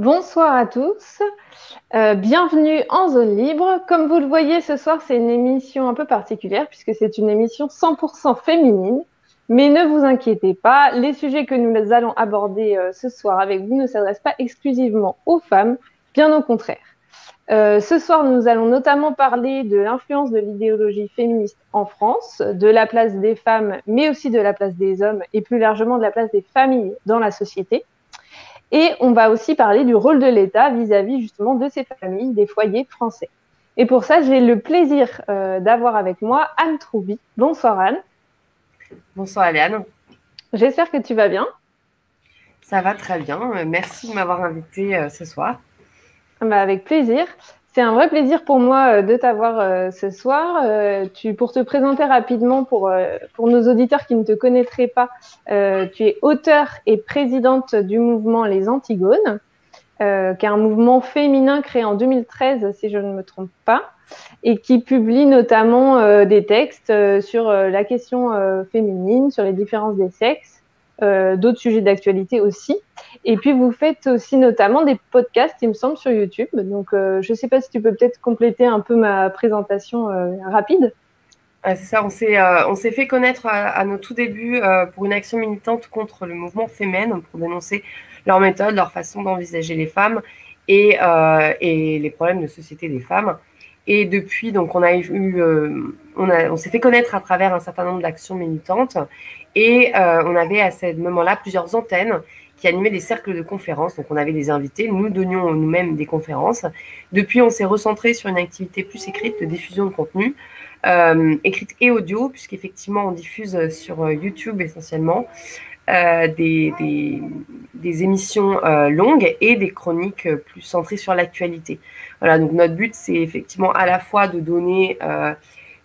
Bonsoir à tous, bienvenue en zone libre. Comme vous le voyez, ce soir, c'est une émission un peu particulière puisque c'est une émission 100% féminine. Mais ne vous inquiétez pas, les sujets que nous allons aborder ce soir avec vous ne s'adressent pas exclusivement aux femmes, bien au contraire. Ce soir, nous allons notamment parler de l'influence de l'idéologie féministe en France, de la place des femmes, mais aussi de la place des hommes et plus largement de la place des familles dans la société. Et on va aussi parler du rôle de l'État vis-à-vis justement de ces familles, des foyers français. Et pour ça, j'ai le plaisir d'avoir avec moi Anne Troubi. Bonsoir Anne. Bonsoir Aliane. J'espère que tu vas bien. Ça va très bien. Merci de m'avoir invitée ce soir. Bah, avec plaisir. C'est un vrai plaisir pour moi de t'avoir ce soir. Pour te présenter rapidement pour nos auditeurs qui ne te connaîtraient pas, tu es auteure et présidente du mouvement Les Antigones, qui est un mouvement féminin créé en 2013, si je ne me trompe pas, et qui publie notamment des textes sur la question féminine, sur les différences des sexes, d'autres sujets d'actualité aussi. Et puis, vous faites aussi notamment des podcasts, il me semble, sur YouTube. Donc, je ne sais pas si tu peux peut-être compléter un peu ma présentation rapide. C'est ça, on s'est fait connaître à nos tout débuts pour une action militante contre le mouvement Femen, pour dénoncer leurs méthodes, leur façon d'envisager les femmes et les problèmes de société des femmes. Et depuis, donc, on s'est fait connaître à travers un certain nombre d'actions militantes et on avait à ce moment-là plusieurs antennes qui animaient des cercles de conférences. Donc, on avait des invités, nous donnions nous-mêmes des conférences. Depuis, on s'est recentré sur une activité plus écrite de diffusion de contenu, écrite et audio, puisqu'effectivement, on diffuse sur YouTube essentiellement des émissions longues et des chroniques plus centrées sur l'actualité. Voilà, donc notre but, c'est effectivement à la fois de donner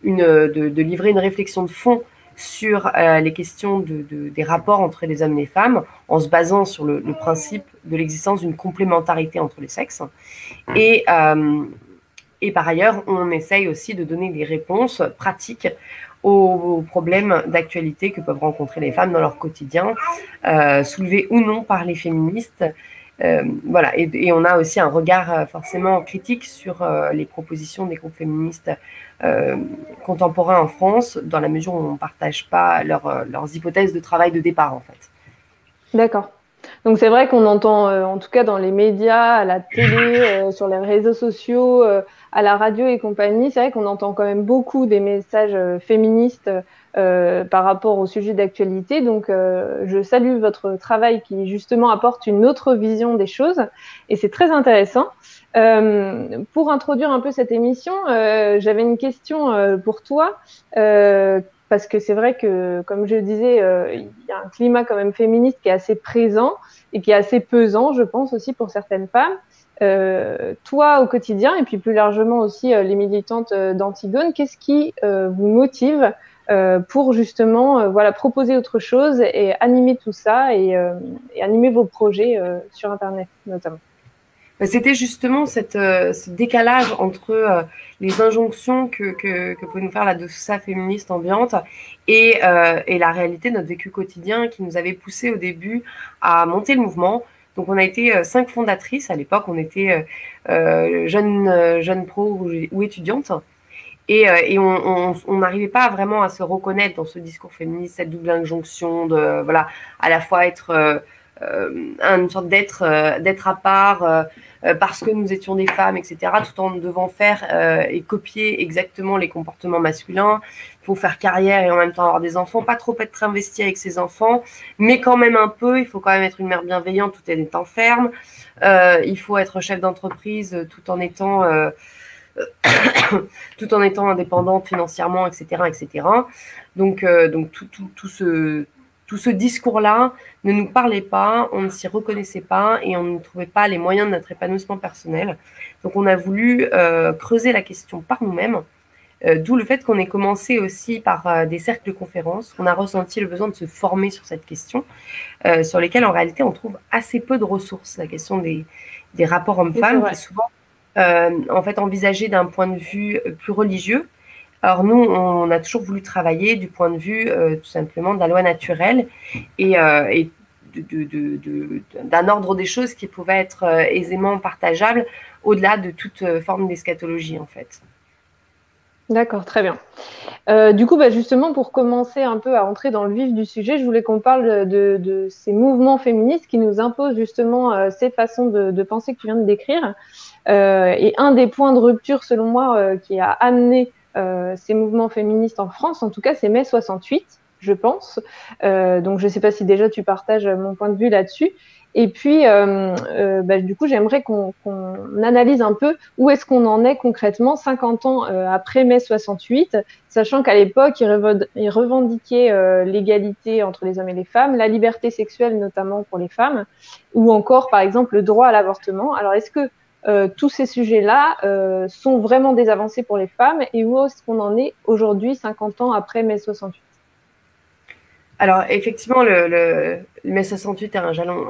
de livrer une réflexion de fond sur les questions des rapports entre les hommes et les femmes, en se basant sur le principe de l'existence d'une complémentarité entre les sexes. Et par ailleurs, on essaye aussi de donner des réponses pratiques aux problèmes d'actualité que peuvent rencontrer les femmes dans leur quotidien, soulevés ou non par les féministes. Voilà, et on a aussi un regard forcément critique sur les propositions des groupes féministes contemporains en France, dans la mesure où on ne partage pas leurs hypothèses de travail de départ, en fait. D'accord. Donc, c'est vrai qu'on entend, en tout cas dans les médias, à la télé, sur les réseaux sociaux, à la radio et compagnie, c'est vrai qu'on entend quand même beaucoup des messages féministes par rapport au sujet d'actualité. Donc, je salue votre travail qui, justement, apporte une autre vision des choses. Et c'est très intéressant. Pour introduire un peu cette émission, j'avais une question pour toi. Parce que c'est vrai que, comme je le disais, il y a un climat quand même féministe qui est assez présent et qui est assez pesant, je pense, aussi pour certaines femmes. Toi, au quotidien, et puis plus largement aussi les militantes d'Antigone, qu'est-ce qui vous motive pour justement voilà, proposer autre chose et animer tout ça et animer vos projets sur Internet notamment? C'était justement ce décalage entre les injonctions que pouvait nous faire la doxa féministe ambiante et la réalité de notre vécu quotidien qui nous avait poussé au début à monter le mouvement. Donc on a été 5 fondatrices. À l'époque, on était jeunes pro ou étudiantes. Et on n'arrivait pas vraiment à se reconnaître dans ce discours féministe, cette double injonction de, voilà, à la fois être une sorte d'être à part parce que nous étions des femmes, etc., tout en devant faire et copier exactement les comportements masculins. Il faut faire carrière et en même temps avoir des enfants, pas trop être investi avec ses enfants, mais quand même un peu. Il faut quand même être une mère bienveillante tout en étant ferme. Il faut être chef d'entreprise tout en étant tout en étant indépendante financièrement, etc., etc. Donc tout ce discours-là ne nous parlait pas, on ne s'y reconnaissait pas et on ne trouvait pas les moyens de notre épanouissement personnel. Donc on a voulu creuser la question par nous-mêmes, d'où le fait qu'on ait commencé aussi par des cercles de conférences. On a ressenti le besoin de se former sur cette question, sur lesquelles en réalité on trouve assez peu de ressources. La question des rapports Oui, c'est hommes-femmes qui vrai. est souvent en fait envisagée d'un point de vue plus religieux. Alors nous, on a toujours voulu travailler du point de vue tout simplement de la loi naturelle et d'un ordre des choses qui pouvait être aisément partageable au-delà de toute forme d'eschatologie, en fait. D'accord, très bien. Du coup, justement, pour commencer un peu à entrer dans le vif du sujet, je voulais qu'on parle de ces mouvements féministes qui nous imposent justement ces façons de penser que tu viens de décrire. Et un des points de rupture, selon moi, qui a amené ces mouvements féministes en France, en tout cas, c'est mai 68, je pense. Donc, je ne sais pas si déjà tu partages mon point de vue là-dessus. Et puis, du coup, j'aimerais qu'on analyse un peu où est-ce qu'on en est concrètement 50 ans après mai 68, sachant qu'à l'époque, ils revendiquaient l'égalité entre les hommes et les femmes, la liberté sexuelle notamment pour les femmes, ou encore, par exemple, le droit à l'avortement. Alors, est-ce que tous ces sujets-là sont vraiment des avancées pour les femmes et où est-ce qu'on en est aujourd'hui, 50 ans après mai 68? Alors, effectivement, le mai 68 est un jalon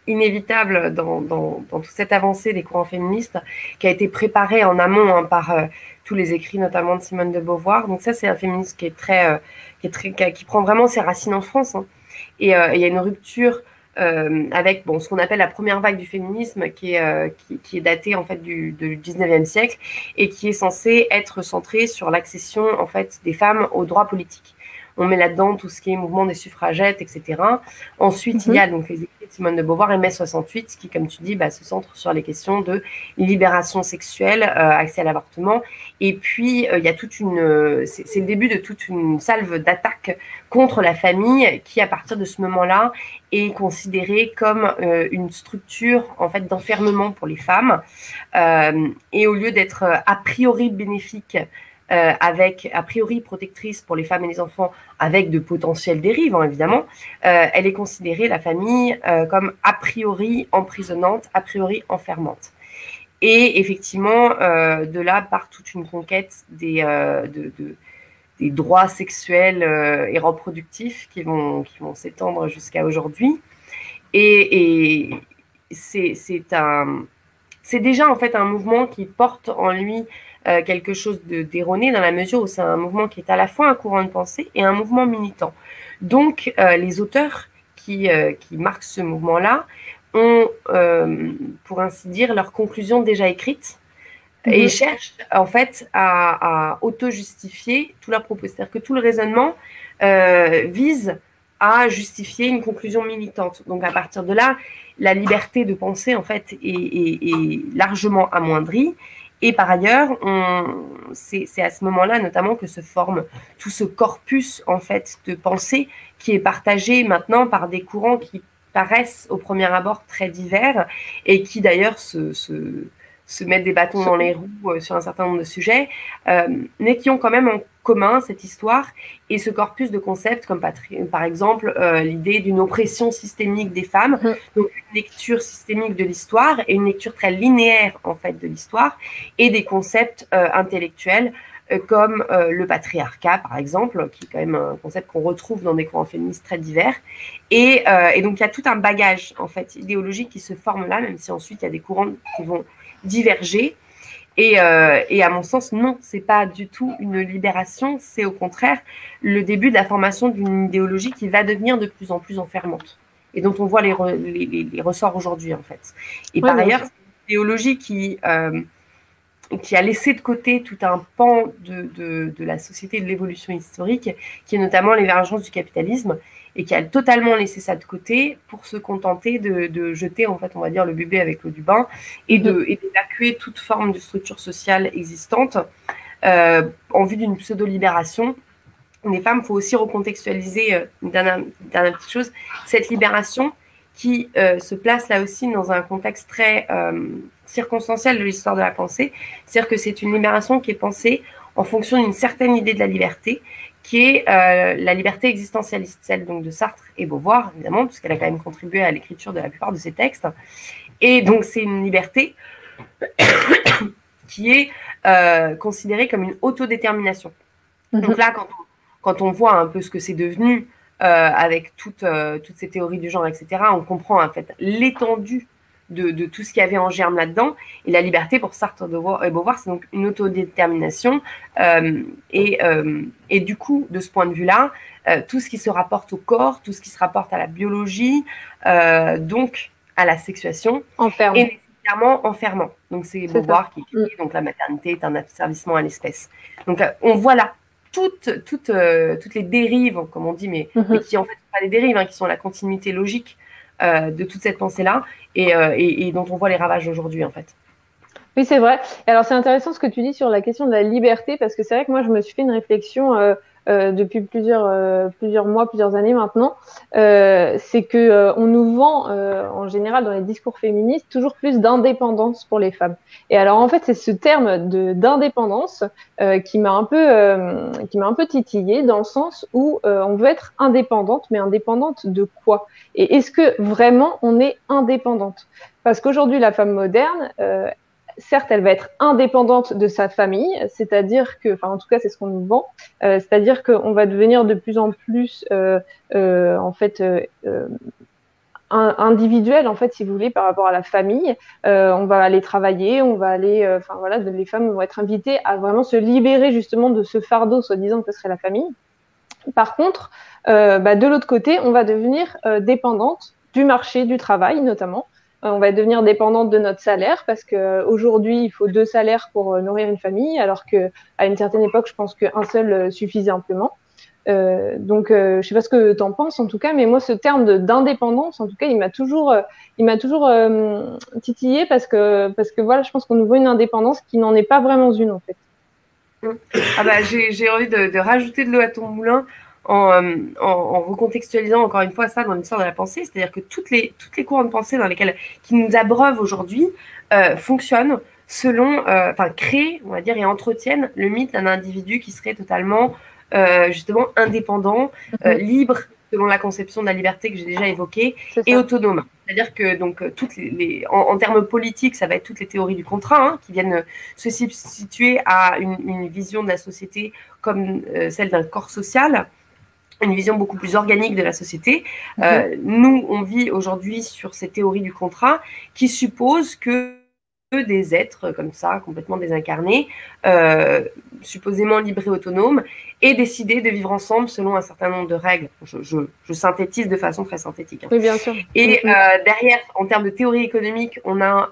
inévitable dans toute cette avancée des courants féministes qui a été préparée en amont par tous les écrits, notamment de Simone de Beauvoir. Donc ça, c'est un féminisme qui prend vraiment ses racines en France. Hein. Et il y a une rupture avec ce qu'on appelle la première vague du féminisme qui est datée en fait du 19e siècle et qui est censée être centrée sur l'accession en fait des femmes aux droits politiques. On met là-dedans tout ce qui est mouvement des suffragettes, etc. Ensuite, il y a donc les écrits de Simone de Beauvoir et mai 68 qui, comme tu dis, se centrent sur les questions de libération sexuelle, accès à l'avortement. Et puis, il y a c'est le début de toute une salve d'attaques contre la famille qui, à partir de ce moment-là, est considérée comme une structure en fait d'enfermement pour les femmes. Et au lieu d'être a priori bénéfique, avec a priori protectrice pour les femmes et les enfants, avec de potentielles dérives, hein, évidemment, elle est considérée, la famille, comme a priori emprisonnante, a priori enfermante. Et effectivement, de là part toute une conquête des droits sexuels et reproductifs qui vont s'étendre jusqu'à aujourd'hui. Et c'est déjà en fait un mouvement qui porte en lui quelque chose d'erroné dans la mesure où c'est un mouvement qui est à la fois un courant de pensée et un mouvement militant. Donc les auteurs qui marquent ce mouvement-là ont, pour ainsi dire, leurs conclusions déjà écrites et cherchent en fait à auto-justifier tous leurs propos. C'est-à-dire que tout le raisonnement vise à justifier une conclusion militante. Donc à partir de là, la liberté de penser en fait est largement amoindrie. Et par ailleurs, c'est à ce moment-là notamment que se forme tout ce corpus en fait de pensée qui est partagé maintenant par des courants qui paraissent au premier abord très divers et qui d'ailleurs se mettent des bâtons dans les roues sur un certain nombre de sujets, mais qui ont quand même en commun cette histoire et ce corpus de concepts comme par exemple l'idée d'une oppression systémique des femmes, donc une lecture systémique de l'histoire et une lecture très linéaire en fait de l'histoire et des concepts intellectuels comme le patriarcat par exemple, qui est quand même un concept qu'on retrouve dans des courants féministes très divers et donc il y a tout un bagage en fait idéologique qui se forme là, même si ensuite il y a des courants qui vont diverger. Et à mon sens, non, c'est pas du tout une libération, c'est au contraire le début de la formation d'une idéologie qui va devenir de plus en plus enfermante et dont on voit les ressorts aujourd'hui en fait. Et par ailleurs, c'est une idéologie qui a laissé de côté tout un pan de la société, de l'évolution historique, qui est notamment l'émergence du capitalisme, et qui a totalement laissé ça de côté pour se contenter de jeter, en fait, on va dire, le bébé avec l'eau du bain, et d'évacuer toute forme de structure sociale existante en vue d'une pseudo-libération des femmes. Il faut aussi recontextualiser une dernière petite chose, cette libération qui se place là aussi dans un contexte très circonstanciel de l'histoire de la pensée. C'est-à-dire que c'est une libération qui est pensée en fonction d'une certaine idée de la liberté, qui est la liberté existentialiste, celle donc de Sartre et Beauvoir, évidemment, puisqu'elle a quand même contribué à l'écriture de la plupart de ses textes. Et donc, c'est une liberté qui est considérée comme une autodétermination. Donc là, quand on voit un peu ce que c'est devenu avec toutes ces théories du genre, etc., on comprend en fait l'étendue de tout ce qu'il y avait en germe là-dedans. Et la liberté, pour Sartre et Beauvoir, c'est donc une autodétermination. Et du coup, de ce point de vue-là, tout ce qui se rapporte au corps, tout ce qui se rapporte à la biologie, donc à la sexuation, est nécessairement enfermant. Donc c'est Beauvoir qui écrit, donc la maternité est un asservissement à l'espèce. Donc on voit là toutes les dérives, comme on dit, mais qui en fait sont pas des dérives, qui sont la continuité logique de toute cette pensée-là et dont on voit les ravages aujourd'hui, en fait. Oui, c'est vrai. Alors, c'est intéressant ce que tu dis sur la question de la liberté, parce que c'est vrai que moi, je me suis fait une réflexion depuis plusieurs mois, plusieurs années maintenant. C'est que on nous vend, en général, dans les discours féministes, toujours plus d'indépendance pour les femmes. Et alors, en fait, c'est ce terme d'indépendance qui m'a un peu titillée, dans le sens où on veut être indépendante, mais indépendante de quoi? Et est-ce que vraiment on est indépendante? Parce qu'aujourd'hui, la femme moderne, certes, elle va être indépendante de sa famille, c'est-à-dire que, enfin, en tout cas, c'est ce qu'on nous vend, c'est-à-dire qu'on va devenir de plus en plus, en fait, individuel, en fait, si vous voulez, par rapport à la famille. On va aller travailler, on va aller, enfin voilà, les femmes vont être invitées à vraiment se libérer justement de ce fardeau, soi-disant que ce serait la famille. Par contre, de l'autre côté, on va devenir dépendante du marché du travail, notamment. On va devenir dépendante de notre salaire parce qu'aujourd'hui, il faut 2 salaires pour nourrir une famille, alors qu'à une certaine époque, je pense qu'un seul suffisait amplement. Donc, je ne sais pas ce que tu en penses en tout cas, mais moi, ce terme d'indépendance, en tout cas, il m'a toujours titillé parce que voilà, je pense qu'on nous veut une indépendance qui n'en est pas vraiment une en fait. Ah bah, j'ai envie de rajouter de l'eau à ton moulin en recontextualisant encore une fois ça dans l'histoire de la pensée, c'est-à-dire que toutes les courants de pensée qui nous abreuvent aujourd'hui fonctionnent selon, créent, on va dire, et entretiennent le mythe d'un individu qui serait totalement justement indépendant, libre selon la conception de la liberté que j'ai déjà évoquée, et autonome. C'est-à-dire que donc en termes politiques, ça va être toutes les théories du contrat qui viennent se substituer à une vision de la société comme celle d'un corps social, une vision beaucoup plus organique de la société. Nous, on vit aujourd'hui sur ces théories du contrat qui supposent que des êtres comme ça, complètement désincarnés, supposément libres et autonomes, et décider de vivre ensemble selon un certain nombre de règles. Je synthétise de façon très synthétique. Oui, bien sûr. Et derrière, en termes de théorie économique, on a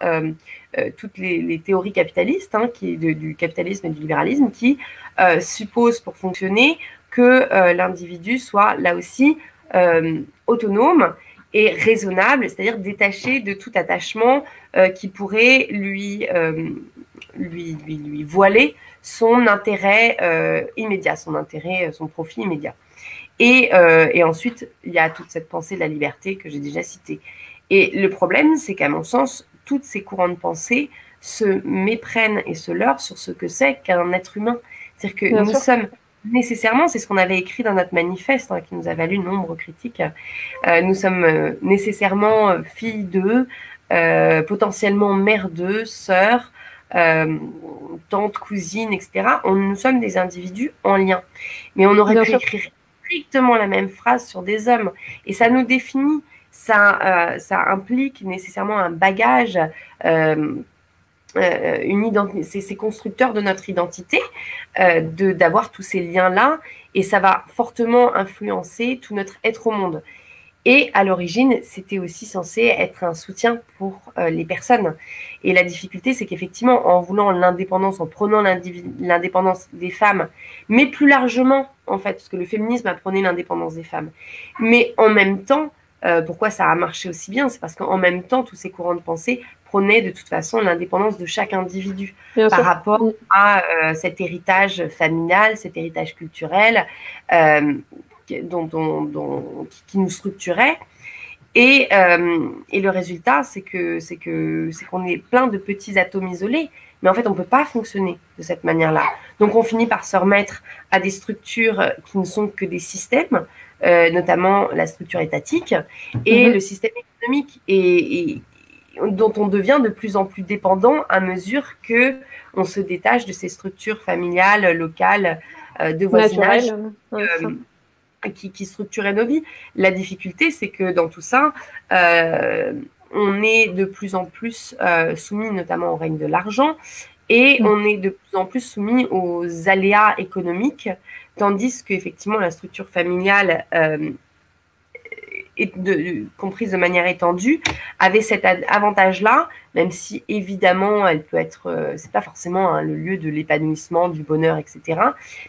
toutes les théories capitalistes, du capitalisme et du libéralisme, qui supposent pour fonctionner que l'individu soit là aussi autonome et raisonnable, c'est-à-dire détaché de tout attachement qui pourrait lui voiler son intérêt immédiat, son profit immédiat. Et ensuite, il y a toute cette pensée de la liberté que j'ai déjà citée. Et le problème, c'est qu'à mon sens, toutes ces courants de pensée se méprennent et se leurrent sur ce que c'est qu'un être humain. C'est-à-dire que nous sommes nécessairement, c'est ce qu'on avait écrit dans notre manifeste, qui nous a valu nombre de critiques, nous sommes nécessairement filles d'eux, potentiellement mères d'eux, sœurs, tantes, cousines, etc. Nous sommes des individus en lien. Mais on aurait pu écrire strictement la même phrase sur des hommes. Et ça nous définit, ça implique nécessairement un bagage, c'est constructeur de notre identité, d'avoir tous ces liens-là, et ça va fortement influencer tout notre être au monde. Et à l'origine, c'était aussi censé être un soutien pour les personnes. Et la difficulté, c'est qu'effectivement, en voulant l'indépendance, en prenant l'indépendance des femmes, mais plus largement, en fait, parce que le féminisme a prôné l'indépendance des femmes, mais en même temps, pourquoi ça a marché aussi bien, c'est parce qu'en même temps, tous ces courants de pensée prônaient de toute façon l'indépendance de chaque individu par rapport à cet héritage familial, cet héritage culturel, qui nous structurait. Et le résultat, c'est qu'on est plein de petits atomes isolés, mais en fait, on ne peut pas fonctionner de cette manière-là. Donc, on finit par se remettre à des structures qui ne sont que des systèmes, notamment la structure étatique et le système économique, et dont on devient de plus en plus dépendant à mesure qu'on se détache de ces structures familiales, locales, de voisinage, qui structuraient nos vies. La difficulté, c'est que dans tout ça, on est de plus en plus soumis notamment au règne de l'argent et on est de plus en plus soumis aux aléas économiques, tandis qu'effectivement la structure familiale comprise de manière étendue, avait cet avantage-là, même si évidemment elle peut être, c'est pas forcément le lieu de l'épanouissement, du bonheur, etc.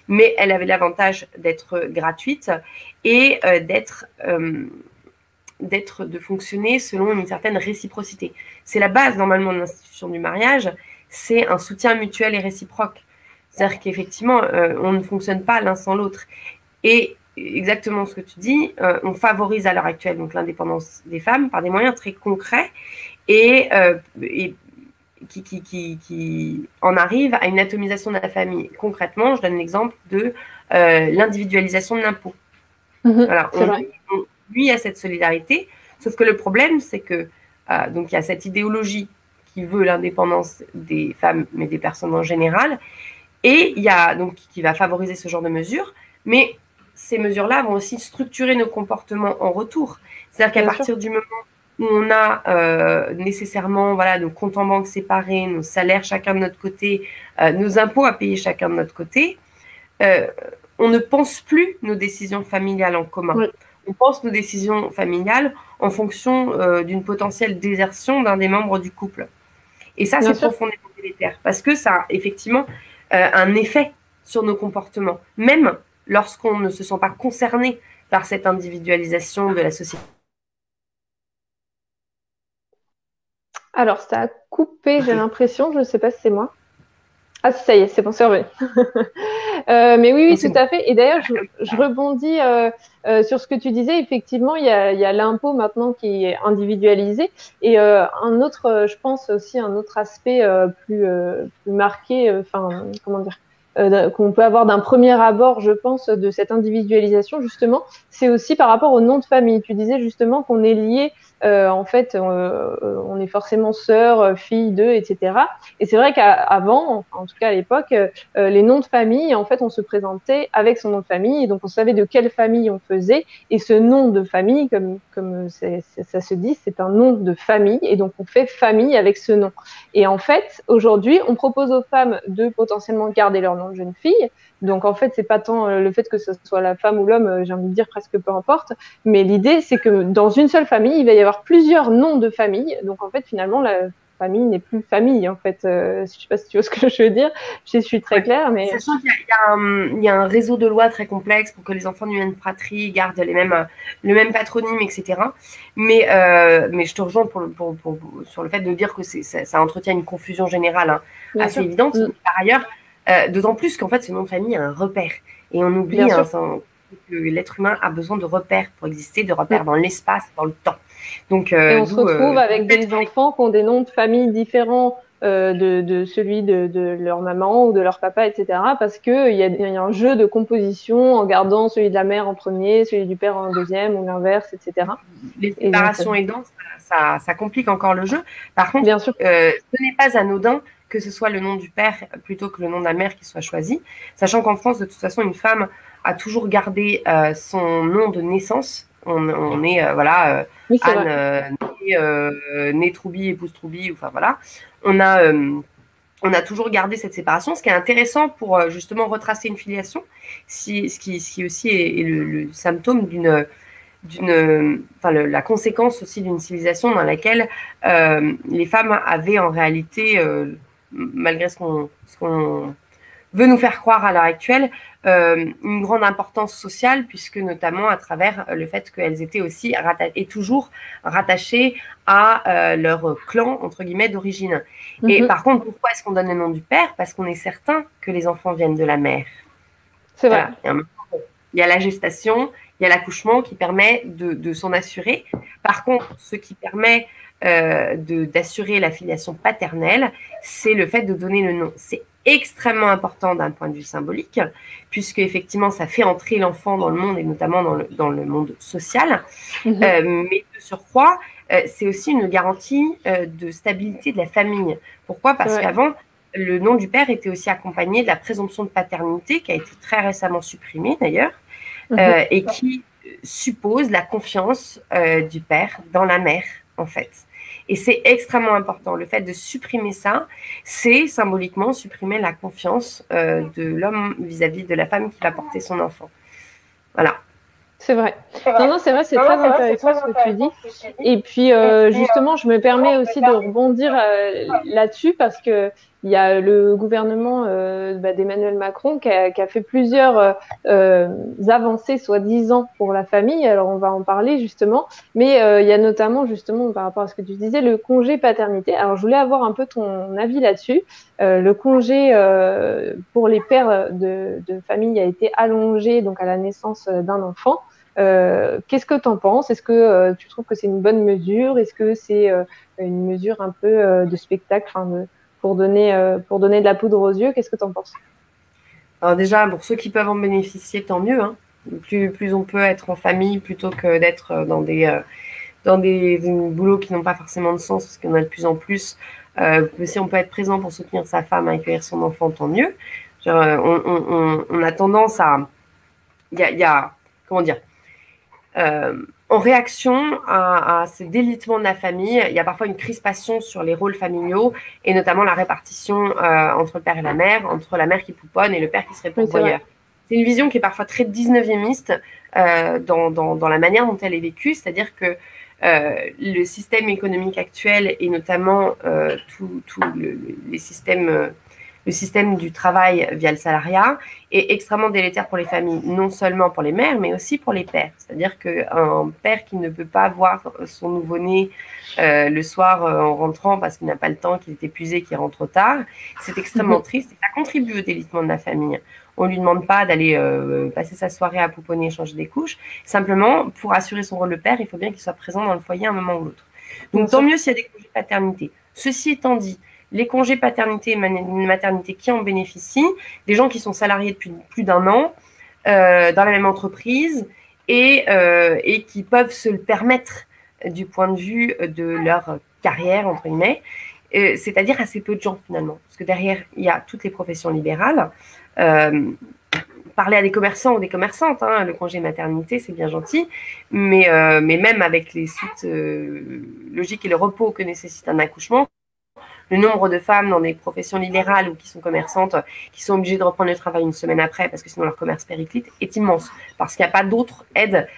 Mais elle avait l'avantage d'être gratuite et de fonctionner selon une certaine réciprocité. C'est la base normalement de l'institution du mariage, c'est un soutien mutuel et réciproque. C'est-à-dire qu'effectivement, on ne fonctionne pas l'un sans l'autre. Et exactement ce que tu dis, on favorise à l'heure actuelle donc l'indépendance des femmes par des moyens très concrets et qui en arrivent à une atomisation de la famille. Concrètement, je donne l'exemple de l'individualisation de l'impôt. Voilà, lui a cette solidarité, sauf que le problème, c'est que donc il y a cette idéologie qui veut l'indépendance des femmes, mais des personnes en général, et il y a donc qui va favoriser ce genre de mesures, mais ces mesures-là vont aussi structurer nos comportements en retour. C'est-à-dire qu'à partir du moment où on a nécessairement voilà, nos comptes en banque séparés, nos salaires chacun de notre côté, nos impôts à payer chacun de notre côté, on ne pense plus nos décisions familiales en commun. Oui. On pense nos décisions familiales en fonction d'une potentielle désertion d'un des membres du couple. Et ça, c'est profondément délétère parce que ça a effectivement un effet sur nos comportements, même lorsqu'on ne se sent pas concerné par cette individualisation de la société. Alors, ça a coupé, j'ai l'impression, je ne sais pas si c'est moi. Ah, ça y est, c'est bon, c'est revenu. Mais oui, tout à fait. Et d'ailleurs, je rebondis sur ce que tu disais. Effectivement, il y a l'impôt maintenant qui est individualisé. Et un autre, je pense aussi, un autre aspect plus marqué, comment dire, qu'on peut avoir d'un premier abord, je pense, de cette individualisation, justement, c'est aussi par rapport au nom de famille. Tu disais justement qu'on est lié, en fait, on est forcément sœur, fille d'eux, etc. Et c'est vrai qu'avant, en tout cas à l'époque, les noms de famille, en fait, on se présentait avec son nom de famille, et donc on savait de quelle famille on faisait. Et ce nom de famille, comme ça se dit, c'est un nom de famille, et donc on fait famille avec ce nom. Et en fait, aujourd'hui, on propose aux femmes de potentiellement garder leur nom de jeune fille. Donc en fait, c'est pas tant le fait que ce soit la femme ou l'homme, j'ai envie de dire presque peu importe, mais l'idée c'est que dans une seule famille, il va y avoir plusieurs noms de famille. Donc en fait, finalement, la famille n'est plus famille en fait. Je sais pas si tu vois ce que je veux dire. Je suis très claire, mais sachant qu'il y a un réseau de lois très complexe pour que les enfants d'une même fratrie gardent le même patronyme, etc. Mais je te rejoins sur le fait de dire que ça entretient une confusion générale assez évidente. Par ailleurs, d'autant plus qu'en fait, ce nom de famille a un repère. Et on oublie que l'être humain a besoin de repères pour exister, de repères dans l'espace, dans le temps. Donc, et on se retrouve avec des enfants qui ont des noms de famille différents de celui de leur maman ou de leur papa, etc. Parce qu'il y a un jeu de composition en gardant celui de la mère en premier, celui du père en deuxième ou l'inverse, etc. Les séparations aidant, ça complique encore le jeu. Par contre, ce n'est pas anodin que ce soit le nom du père plutôt que le nom de la mère qui soit choisi, sachant qu'en France, de toute façon, une femme a toujours gardé son nom de naissance. On est, Anne, née Troubi, épouse Troubi, enfin voilà. On a toujours gardé cette séparation, ce qui est intéressant pour justement retracer une filiation, ce qui aussi est le symptôme la conséquence aussi d'une civilisation dans laquelle les femmes avaient en réalité, malgré ce qu'on veut nous faire croire à l'heure actuelle, une grande importance sociale, puisque notamment à travers le fait qu'elles étaient aussi et toujours rattachées à leur clan, entre guillemets, d'origine. Et par contre, pourquoi est-ce qu'on donne le nom du père? Parce qu'on est certain que les enfants viennent de la mère. C'est vrai. Voilà. Il y a la gestation, il y a l'accouchement qui permet de s'en assurer. Par contre, ce qui permet d'assurer la filiation paternelle, c'est le fait de donner le nom. C'est extrêmement important d'un point de vue symbolique, puisque effectivement, ça fait entrer l'enfant dans le monde et notamment dans le monde social. Mais de surcroît, c'est aussi une garantie de stabilité de la famille. Pourquoi? Parce qu'avant, le nom du père était aussi accompagné de la présomption de paternité, qui a été très récemment supprimée d'ailleurs, et qui suppose la confiance du père dans la mère en fait. Et c'est extrêmement important. Le fait de supprimer ça, c'est symboliquement supprimer la confiance de l'homme vis-à-vis de la femme qui va porter son enfant. Voilà. C'est vrai. Non, c'est vrai, c'est très intéressant ce que tu dis. Et puis, justement, je me permets aussi de rebondir là-dessus parce que il y a le gouvernement d'Emmanuel Macron qui a fait plusieurs avancées, soi-disant, pour la famille. Alors, on va en parler justement. Mais il y a notamment, justement, par rapport à ce que tu disais, le congé paternité. Alors, je voulais avoir un peu ton avis là-dessus. Le congé pour les pères de famille a été allongé donc à la naissance d'un enfant. Qu'est-ce que tu en penses? Est-ce que tu trouves que c'est une bonne mesure? Est-ce que c'est une mesure un peu de spectacle, pour donner de la poudre aux yeux? Qu'est-ce que tu en penses? Alors déjà, pour ceux qui peuvent en bénéficier, tant mieux, hein. Plus on peut être en famille plutôt que d'être dans des boulots qui n'ont pas forcément de sens, parce qu'il y en a de plus en plus. Si on peut être présent pour soutenir sa femme à accueillir son enfant, tant mieux. On a tendance à... comment dire, en réaction à ce délitement de la famille, il y a parfois une crispation sur les rôles familiaux et notamment la répartition entre le père et la mère, entre la mère qui pouponne et le père qui serait pourvoyeur. C'est une vision qui est parfois très 19e dans la manière dont elle est vécue, c'est-à-dire que le système économique actuel et notamment le système du travail via le salariat est extrêmement délétère pour les familles, non seulement pour les mères, mais aussi pour les pères. C'est-à-dire qu'un père qui ne peut pas voir son nouveau-né le soir en rentrant parce qu'il n'a pas le temps, qu'il est épuisé, qu'il rentre trop tard, c'est extrêmement triste et ça contribue au délitement de la famille. On ne lui demande pas d'aller passer sa soirée à pouponner et changer des couches. Simplement, pour assurer son rôle de père, il faut bien qu'il soit présent dans le foyer à un moment ou l'autre. Donc, tant mieux s'il y a des congés paternité. Ceci étant dit, les congés paternité et maternité qui en bénéficient, des gens qui sont salariés depuis plus d'1 an dans la même entreprise et qui peuvent se le permettre du point de vue de leur carrière, entre guillemets, c'est-à-dire assez peu de gens finalement. Parce que derrière, il y a toutes les professions libérales. Parler à des commerçants ou des commerçantes, hein, le congé maternité, c'est bien gentil, mais même avec les suites logiques et le repos que nécessite un accouchement, le nombre de femmes dans des professions libérales ou qui sont commerçantes, qui sont obligées de reprendre le travail une semaine après parce que sinon leur commerce périclite, est immense. Parce qu'il n'y a pas d'autres aides,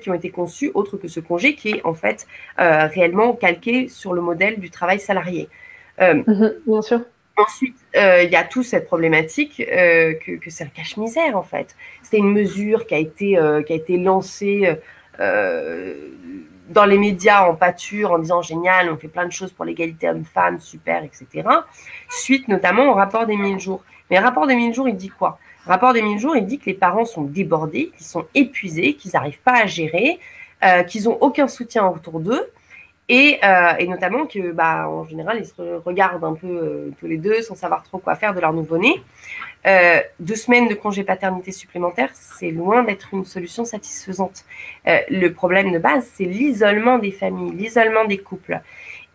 qui ont été conçues autres que ce congé qui est en fait réellement calqué sur le modèle du travail salarié. Bien sûr. Ensuite, il y a toute cette problématique que c'est un cache-misère en fait. C'est une mesure qui a été lancée dans les médias en pâture, en disant génial, on fait plein de choses pour l'égalité homme-femme, super, etc. Suite notamment au rapport des 1000 jours. Mais le rapport des 1000 jours, il dit quoi? Le rapport des 1000 jours, il dit que les parents sont débordés, qu'ils sont épuisés, qu'ils n'arrivent pas à gérer, qu'ils n'ont aucun soutien autour d'eux. Et notamment que, en général, ils se regardent un peu tous les deux sans savoir trop quoi faire de leur nouveau-né. 2 semaines de congé paternité supplémentaire, c'est loin d'être une solution satisfaisante. Le problème de base, c'est l'isolement des familles, l'isolement des couples.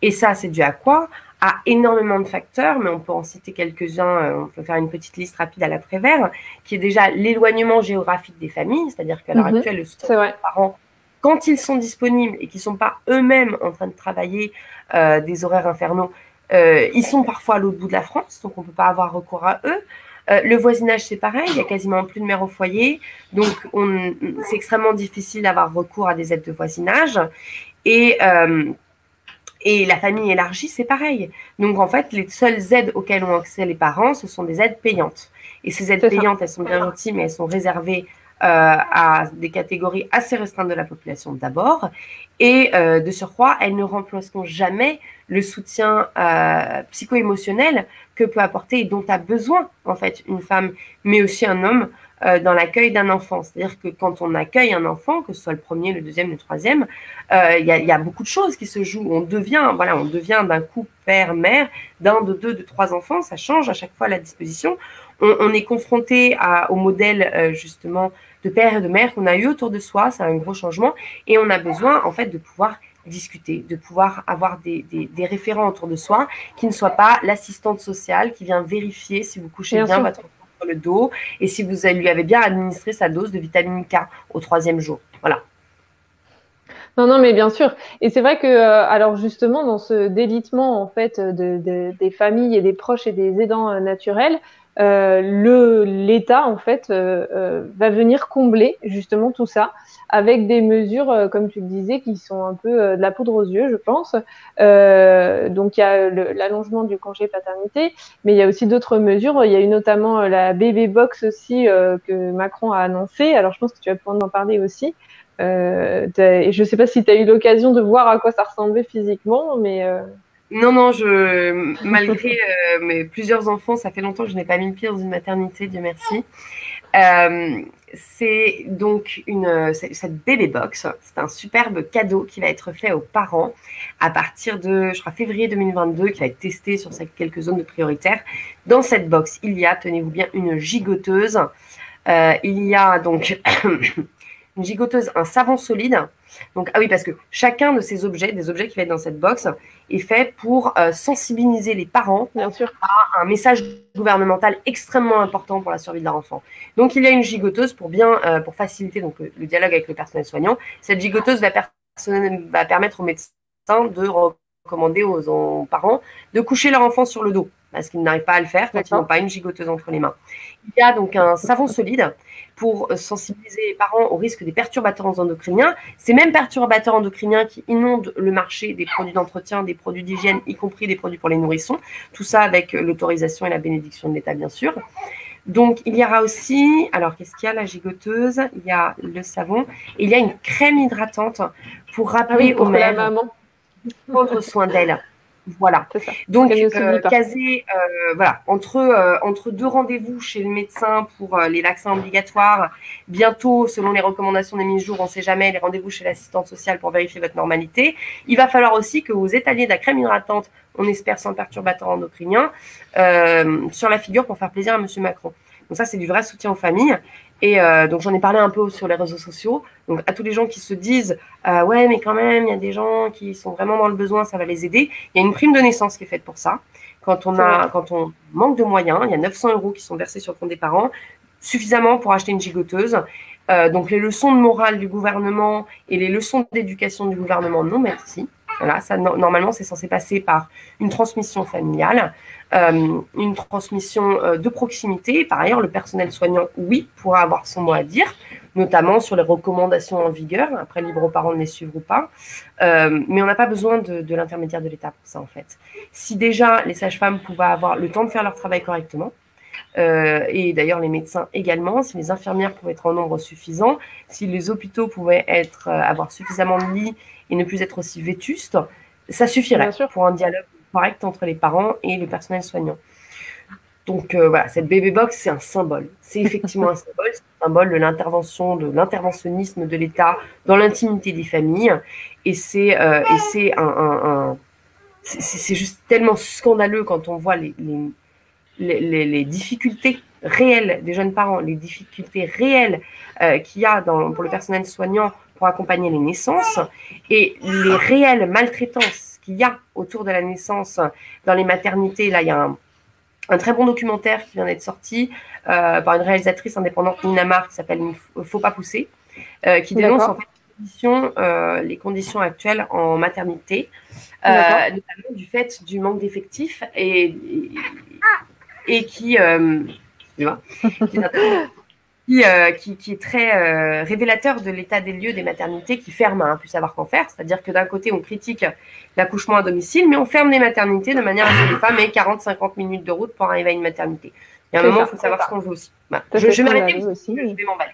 Et ça, c'est dû à quoi? À énormément de facteurs, mais on peut en citer quelques-uns. On peut faire une petite liste rapide à l'après-vert, qui est déjà l'éloignement géographique des familles, c'est-à-dire qu'à l'heure actuelle, le soutien des parents, quand ils sont disponibles et qu'ils ne sont pas eux-mêmes en train de travailler des horaires infernaux, ils sont parfois à l'autre bout de la France, donc on ne peut pas avoir recours à eux. Le voisinage, c'est pareil, il n'y a quasiment plus de mère au foyer, donc c'est extrêmement difficile d'avoir recours à des aides de voisinage. Et la famille élargie, c'est pareil. Donc, en fait, les seules aides auxquelles ont accès les parents, ce sont des aides payantes. Et ces aides payantes, elles sont bien gentilles, mais elles sont réservées à des catégories assez restreintes de la population d'abord. Et de surcroît, elles ne remplaceront jamais le soutien psycho-émotionnel que peut apporter et dont a besoin, en fait, une femme, mais aussi un homme, dans l'accueil d'un enfant. C'est-à-dire que quand on accueille un enfant, que ce soit le premier, le deuxième, le troisième, il y a beaucoup de choses qui se jouent. On devient d'un coup père, mère, d'un, de deux, de trois enfants. Ça change à chaque fois la disposition. On est confronté au modèle, justement, de père et de mère qu'on a eu autour de soi. C'est un gros changement. Et on a besoin, en fait, de pouvoir discuter, de pouvoir avoir des référents autour de soi qui ne soient pas l'assistante sociale qui vient vérifier si vous couchez bien votre enfant sur le dos et si vous lui avez bien administré sa dose de vitamine K au 3e jour. Voilà. Non, non, mais bien sûr. Et c'est vrai que, alors justement, dans ce délitement en fait des familles et des proches et des aidants naturels, l'État en fait va venir combler justement tout ça avec des mesures, comme tu le disais, qui sont un peu de la poudre aux yeux, je pense. Donc il y a l'allongement du congé paternité, mais il y a aussi d'autres mesures. Il y a eu notamment la baby box aussi que Macron a annoncé. Alors je pense que tu vas pouvoir en parler aussi. Et je ne sais pas si tu as eu l'occasion de voir à quoi ça ressemblait physiquement, mais Non, non, malgré mes plusieurs enfants, ça fait longtemps que je n'ai pas mis le pied dans une maternité, Dieu merci. C'est donc cette bébé box, c'est un superbe cadeau qui va être fait aux parents à partir de, je crois, février 2022, qui va être testé sur quelques zones de prioritaires. Dans cette box, il y a, tenez-vous bien, une gigoteuse. Il y a donc une gigoteuse, un savon solide. Donc, ah oui, parce que chacun de ces objets, des objets qui vont être dans cette box, est fait pour sensibiliser les parents bien sûr à un message gouvernemental extrêmement important pour la survie de leur enfant. Donc, il y a une gigoteuse pour faciliter donc, le dialogue avec le personnel soignant. Cette gigoteuse va permettre aux médecins de recommander aux parents de coucher leur enfant sur le dos, parce qu'ils n'arrivent pas à le faire quand ils n'ont pas une gigoteuse entre les mains. Il y a donc un savon solide pour sensibiliser les parents au risque des perturbateurs endocriniens. Ces mêmes perturbateurs endocriniens qui inondent le marché des produits d'entretien, des produits d'hygiène, y compris des produits pour les nourrissons. Tout ça avec l'autorisation et la bénédiction de l'État, bien sûr. Donc, il y aura aussi, alors qu'est-ce qu'il y a, la gigoteuse, il y a le savon, et il y a une crème hydratante pour rappeler aux mères de prendre soin d'elles. Voilà. Donc, casé, voilà, entre deux rendez-vous chez le médecin pour les vaccins obligatoires, bientôt, selon les recommandations des mises jours, on ne sait jamais, les rendez-vous chez l'assistante sociale pour vérifier votre normalité. Il va falloir aussi que vous étaliez de la crème hydratante, on espère sans perturbateur endocrinien, sur la figure pour faire plaisir à Monsieur Macron. Donc ça, c'est du vrai soutien aux familles. Et donc, j'en ai parlé un peu sur les réseaux sociaux. Donc, à tous les gens qui se disent ouais, mais quand même, il y a des gens qui sont vraiment dans le besoin, ça va les aider. Il y a une prime de naissance qui est faite pour ça. Quand on manque de moyens, il y a 900 € qui sont versés sur le compte des parents, suffisamment pour acheter une gigoteuse. Donc, les leçons de morale du gouvernement et les leçons d'éducation du gouvernement, non merci. Voilà, ça, normalement, c'est censé passer par une transmission familiale, une transmission de proximité. Par ailleurs, le personnel soignant, oui, pourra avoir son mot à dire, notamment sur les recommandations en vigueur. Après, libre aux parents de les suivre ou pas. Mais on n'a pas besoin de l'intermédiaire de l'État pour ça, en fait. Si déjà les sages-femmes pouvaient avoir le temps de faire leur travail correctement, et d'ailleurs les médecins également, si les infirmières pouvaient être en nombre suffisant, si les hôpitaux pouvaient avoir suffisamment de lits et ne plus être aussi vétustes, ça suffirait pour un dialogue correct entre les parents et le personnel soignant. Donc voilà, cette bébé box, c'est un symbole. C'est effectivement un symbole de l'intervention, de l'interventionnisme de l'État dans l'intimité des familles. Et c'est juste tellement scandaleux quand on voit les difficultés réelles des jeunes parents, les difficultés réelles qu'il y a pour le personnel soignant pour accompagner les naissances et les réelles maltraitances qu'il y a autour de la naissance dans les maternités. Là, il y a un très bon documentaire qui vient d'être sorti par une réalisatrice indépendante, Nina Mar, qui s'appelle « Faut pas pousser », qui dénonce en fait les conditions actuelles en maternité, notamment du fait du manque d'effectifs et qui est très révélateur de l'état des lieux des maternités qui ferment à ne plus savoir qu'en faire. C'est-à-dire que d'un côté, on critique l'accouchement à domicile, mais on ferme les maternités de manière à ce que les femmes aient 40-50 minutes de route pour arriver à une maternité. Il y a un moment, il faut savoir ce qu'on veut aussi. Bah, je vais m'arrêter aussi. Je vais m'emballer.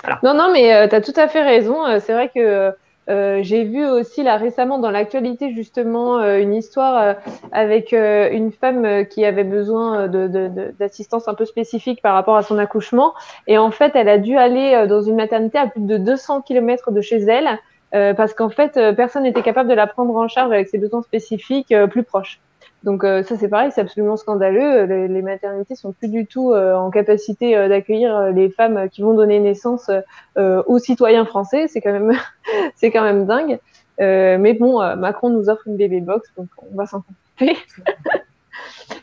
Voilà. Non, mais tu as tout à fait raison. C'est vrai que j'ai vu aussi là récemment dans l'actualité justement une histoire avec une femme qui avait besoin d'assistance un peu spécifique par rapport à son accouchement. Et en fait, elle a dû aller dans une maternité à plus de 200 km de chez elle parce qu'en fait, personne n'était capable de la prendre en charge avec ses besoins spécifiques plus proches. Donc ça c'est pareil, c'est absolument scandaleux. Les maternités sont plus du tout en capacité d'accueillir les femmes qui vont donner naissance aux citoyens français. C'est quand même c'est quand même dingue. Mais bon, Macron nous offre une bébé box, donc on va s'en contenter.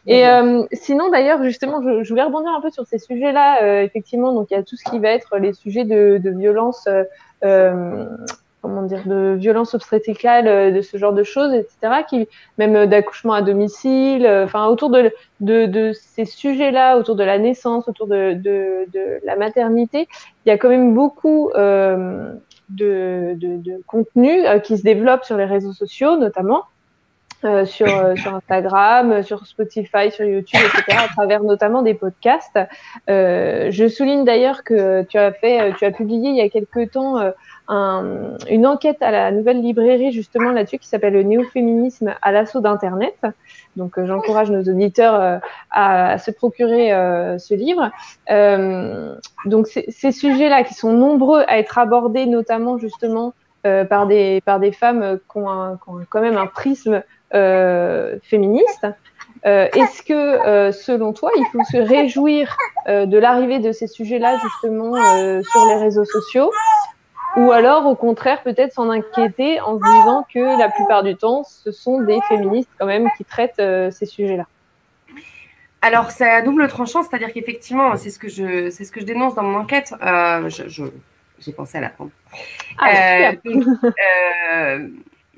Et sinon d'ailleurs justement, je voulais rebondir un peu sur ces sujets-là. Effectivement, donc il y a tout ce qui va être les sujets de violence comment dire, de violences obstétricales, de ce genre de choses, etc., même d'accouchement à domicile, enfin autour de ces sujets-là, autour de la naissance, autour de la maternité, il y a quand même beaucoup de contenu qui se développe sur les réseaux sociaux, notamment. Sur Instagram, sur Spotify, sur YouTube, etc., à travers notamment des podcasts. Je souligne d'ailleurs que tu as publié il y a quelque temps une enquête à la Nouvelle Librairie justement là-dessus qui s'appelle le néo-féminisme à l'assaut d'Internet. Donc j'encourage nos auditeurs à se procurer ce livre. Donc ces sujets-là qui sont nombreux à être abordés, notamment justement par des femmes qui ont quand même un prisme féministe. Est-ce que, selon toi, il faut se réjouir de l'arrivée de ces sujets-là justement sur les réseaux sociaux, ou alors, au contraire, peut-être s'en inquiéter en se disant que la plupart du temps, ce sont des féministes quand même qui traitent ces sujets-là? Alors, c'est à double tranchant, c'est-à-dire qu'effectivement, c'est ce que je dénonce dans mon enquête. J'ai pensé à la prendre.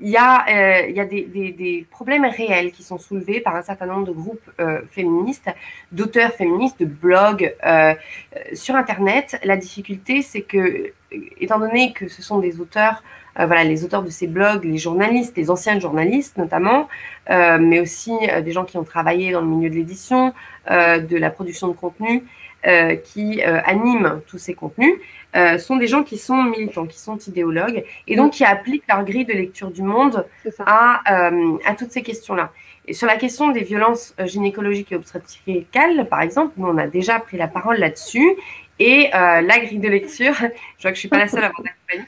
Il y a des problèmes réels qui sont soulevés par un certain nombre de groupes féministes, d'auteurs féministes, de blogs sur Internet. La difficulté, c'est que, étant donné que ce sont des auteurs, voilà, les auteurs de ces blogs, les journalistes, les anciens journalistes notamment, mais aussi des gens qui ont travaillé dans le milieu de l'édition, de la production de contenu, qui animent tous ces contenus, sont des gens qui sont militants, qui sont idéologues, et donc qui appliquent leur grille de lecture du monde à toutes ces questions-là. Et sur la question des violences gynécologiques et obstétricales, par exemple, nous, on a déjà pris la parole là-dessus, et la grille de lecture, je vois que je ne suis pas la seule à avoir d'accompagner,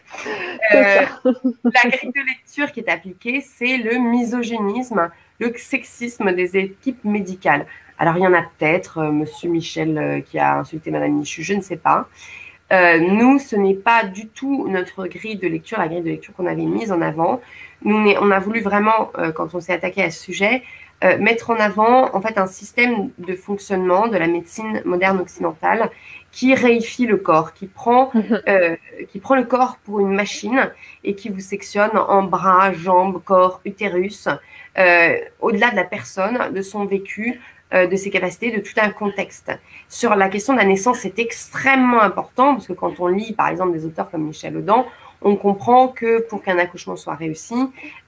la grille de lecture qui est appliquée, c'est le misogynisme, le sexisme des équipes médicales. Alors, il y en a peut-être, monsieur Michel qui a insulté madame Michu, je ne sais pas. Nous, ce n'est pas du tout notre grille de lecture, la grille de lecture qu'on avait mise en avant. On a voulu vraiment, quand on s'est attaqué à ce sujet, mettre en avant en fait un système de fonctionnement de la médecine moderne occidentale qui réifie le corps, qui prend le corps pour une machine et qui vous sectionne en bras, jambes, corps, utérus, au-delà de la personne, de son vécu, de ses capacités, de tout un contexte. Sur la question de la naissance, c'est extrêmement important parce que quand on lit, par exemple, des auteurs comme Michel Audin, on comprend que pour qu'un accouchement soit réussi,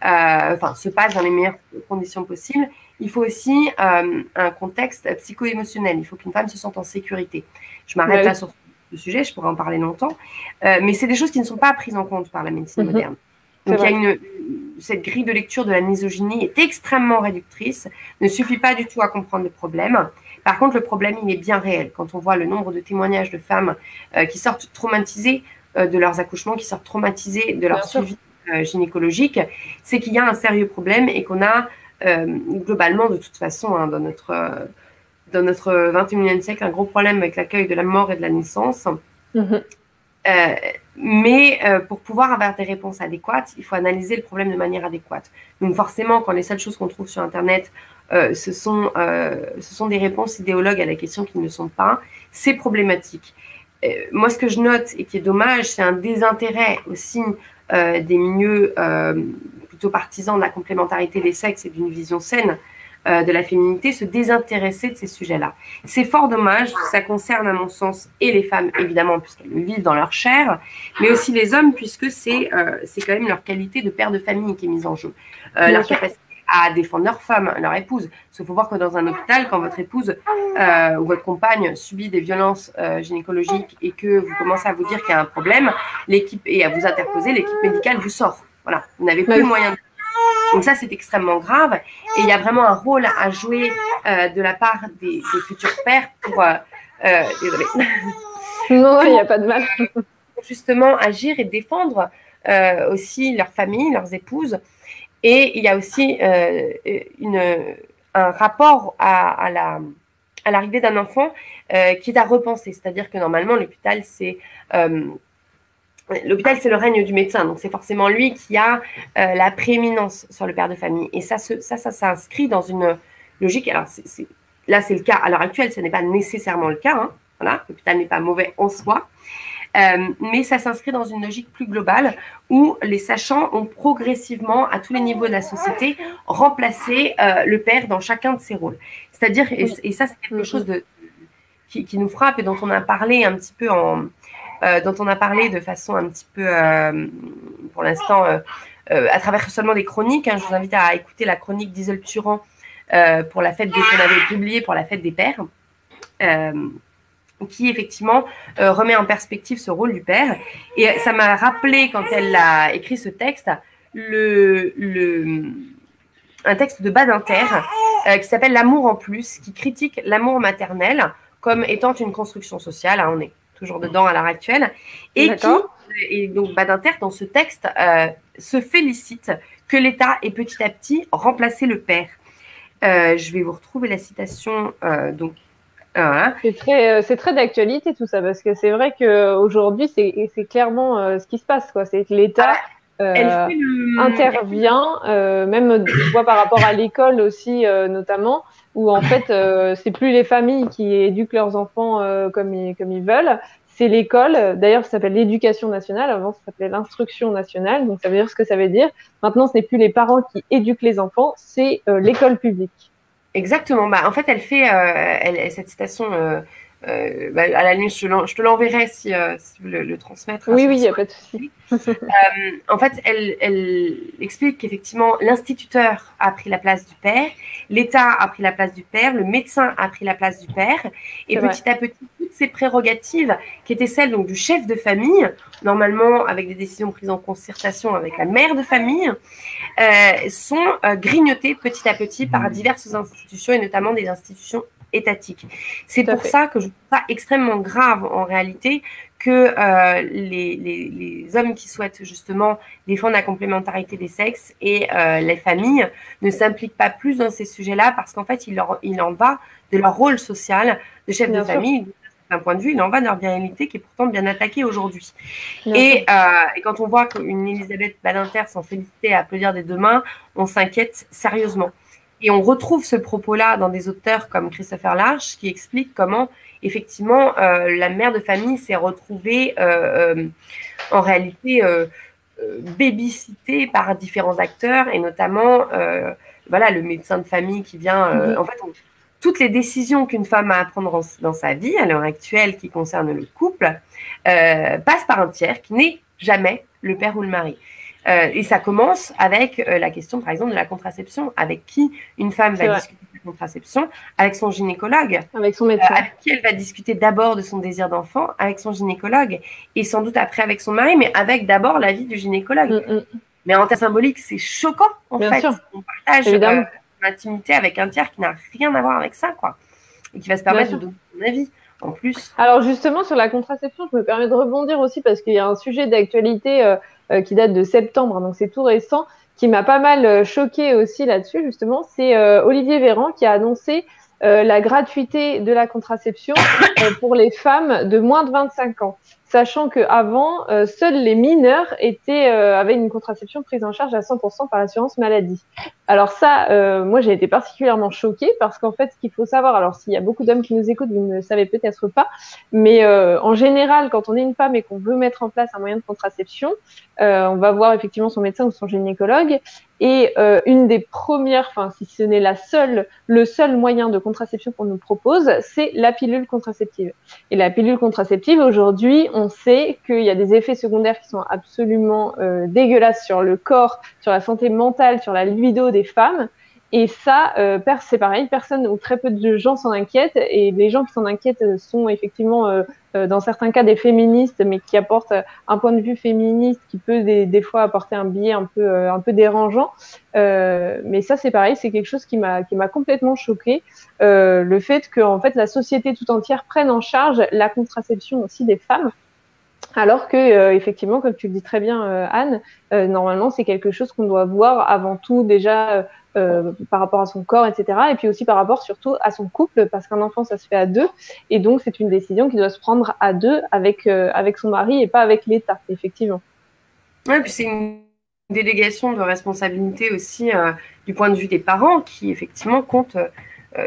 se passe dans les meilleures conditions possibles, il faut aussi un contexte psycho-émotionnel. Il faut qu'une femme se sente en sécurité. Je m'arrête là sur ce sujet, je pourrais en parler longtemps, mais c'est des choses qui ne sont pas prises en compte par la médecine moderne. Donc, cette grille de lecture de la misogynie est extrêmement réductrice, ne suffit pas du tout à comprendre le problème. Par contre, le problème, il est bien réel. Quand on voit le nombre de témoignages de femmes qui sortent traumatisées de leurs accouchements, qui sortent traumatisées de leur suivi gynécologique, c'est qu'il y a un sérieux problème et qu'on a globalement, de toute façon, dans notre 21e siècle, un gros problème avec l'accueil de la mort et de la naissance. Mais pour pouvoir avoir des réponses adéquates, il faut analyser le problème de manière adéquate. Donc forcément, quand les seules choses qu'on trouve sur Internet, ce sont des réponses idéologues à la question qui ne le sont pas, c'est problématique. Moi, ce que je note et qui est dommage, c'est un désintérêt aussi des milieux plutôt partisans de la complémentarité des sexes et d'une vision saine de la féminité, se désintéresser de ces sujets-là. C'est fort dommage, ça concerne à mon sens et les femmes, évidemment, puisqu'elles le vivent dans leur chair, mais aussi les hommes, puisque c'est quand même leur qualité de père de famille qui est mise en jeu. Leur capacité à défendre leur femme, leur épouse. Parce qu'il faut voir que dans un hôpital, quand votre épouse ou votre compagne subit des violences gynécologiques et que vous commencez à vous dire qu'il y a un problème, et à vous interposer, l'équipe médicale vous sort. Voilà, vous n'avez plus le moyen de... Donc ça, c'est extrêmement grave. Et il y a vraiment un rôle à jouer de la part des futurs pères pour... désolée. Non, il n'y a pas de mal. Pour justement agir et défendre aussi leur famille, leurs épouses. Et il y a aussi un rapport à l'arrivée d'un enfant qui est à repenser. C'est-à-dire que normalement, l'hôpital, c'est le règne du médecin. Donc, c'est forcément lui qui a la prééminence sur le père de famille. Et ça s'inscrit dans une logique. Alors, là, c'est le cas. À l'heure actuelle, ce n'est pas nécessairement le cas. Hein. Voilà, l'hôpital n'est pas mauvais en soi. Mais ça s'inscrit dans une logique plus globale où les sachants ont progressivement, à tous les niveaux de la société, remplacé le père dans chacun de ses rôles. C'est-à-dire, et ça c'est quelque chose qui nous frappe et dont on a parlé un petit peu dont on a parlé de façon un petit peu, pour l'instant, à travers seulement des chroniques. Je vous invite à écouter la chronique d'Isole Turan pour la fête qu'on avait publiée pour la fête des pères, qui effectivement remet en perspective ce rôle du père. Et ça m'a rappelé, quand elle a écrit ce texte, un texte de Badinter qui s'appelle L'amour en plus, qui critique l'amour maternel comme étant une construction sociale. On est toujours dedans à l'heure actuelle. Et donc Badinter, dans ce texte, se félicite que l'État ait petit à petit remplacé le père. Je vais vous retrouver la citation. C'est très d'actualité tout ça, parce que c'est vrai qu'aujourd'hui, c'est clairement ce qui se passe, quoi. C'est que l'État intervient, même je vois par rapport à l'école aussi, notamment, où en fait, c'est plus les familles qui éduquent leurs enfants comme ils veulent. C'est l'école, d'ailleurs ça s'appelle l'éducation nationale, avant ça s'appelait l'instruction nationale, donc ça veut dire ce que ça veut dire. Maintenant ce n'est plus les parents qui éduquent les enfants, c'est l'école publique. Exactement, en fait elle fait cette citation, à la limite je te l'enverrai si tu veux le transmettre. Oui, il n'y a pas de souci. En fait, elle explique qu'effectivement, l'instituteur a pris la place du père, l'État a pris la place du père, le médecin a pris la place du père, et petit à petit, toutes ces prérogatives qui étaient celles donc, du chef de famille, normalement avec des décisions prises en concertation avec la mère de famille, sont grignotées petit à petit par diverses institutions, et notamment des institutions étatiques. C'est pour ça que je trouve ça extrêmement grave en réalité que les hommes qui souhaitent justement défendre la complémentarité des sexes et les familles ne s'impliquent pas plus dans ces sujets-là, parce qu'en fait, il en va de leur rôle social de chef de famille. D'un point de vue, il en va de leur virilité qui est pourtant bien attaquée aujourd'hui. Et quand on voit qu'une Elisabeth Badinter s'en félicitait à applaudir des deux mains, on s'inquiète sérieusement. Et on retrouve ce propos-là dans des auteurs comme Christopher Larche, qui explique comment, effectivement, la mère de famille s'est retrouvée en réalité babysittée par différents acteurs, et notamment le médecin de famille qui vient. En fait, toutes les décisions qu'une femme a à prendre dans sa vie, à l'heure actuelle, qui concernent le couple, passent par un tiers qui n'est jamais le père ou le mari. Et ça commence avec la question, par exemple, de la contraception. Avec qui une femme va discuter de la contraception? Avec son gynécologue. Avec son médecin. Avec qui elle va discuter d'abord de son désir d'enfant? Avec son gynécologue. Et sans doute après avec son mari, mais avec d'abord l'avis du gynécologue. Mais en termes symboliques, c'est choquant, en fait. On partage l'intimité avec un tiers qui n'a rien à voir avec ça, quoi. Et qui va se permettre de donner son avis. En plus. Alors justement, sur la contraception, je me permets de rebondir aussi, parce qu'il y a un sujet d'actualité qui date de septembre, donc c'est tout récent, qui m'a pas mal choquée aussi là-dessus, justement. C'est Olivier Véran qui a annoncé la gratuité de la contraception pour les femmes de moins de 25 ans, sachant qu'avant, seuls les mineurs avaient une contraception prise en charge à 100% par l'assurance maladie. Alors ça, moi j'ai été particulièrement choquée, parce qu'en fait, ce qu'il faut savoir, alors s'il y a beaucoup d'hommes qui nous écoutent, vous ne le savez peut-être pas, mais en général, quand on est une femme et qu'on veut mettre en place un moyen de contraception, on va voir effectivement son médecin ou son gynécologue, et une des premières, enfin si ce n'est le seul moyen de contraception qu'on nous propose, c'est la pilule contraceptive. Et la pilule contraceptive, aujourd'hui, on sait qu'il y a des effets secondaires qui sont absolument dégueulasses sur le corps, sur la santé mentale, sur la libido des femmes. Et ça, c'est pareil, personne ou très peu de gens s'en inquiètent. Et les gens qui s'en inquiètent sont effectivement, dans certains cas, des féministes, mais qui apportent un point de vue féministe qui peut des fois apporter un biais un peu dérangeant. Mais ça, c'est pareil, c'est quelque chose qui m'a complètement choquée. Le fait que, en fait, la société tout entière prenne en charge la contraception aussi des femmes. Alors que, effectivement, comme tu le dis très bien, Anne, normalement, c'est quelque chose qu'on doit voir avant tout déjà par rapport à son corps, etc. Et puis aussi par rapport surtout à son couple, parce qu'un enfant, ça se fait à deux. Et donc, c'est une décision qui doit se prendre à deux avec son mari et pas avec l'État, effectivement. Oui, puis c'est une délégation de responsabilité aussi du point de vue des parents qui, effectivement, comptent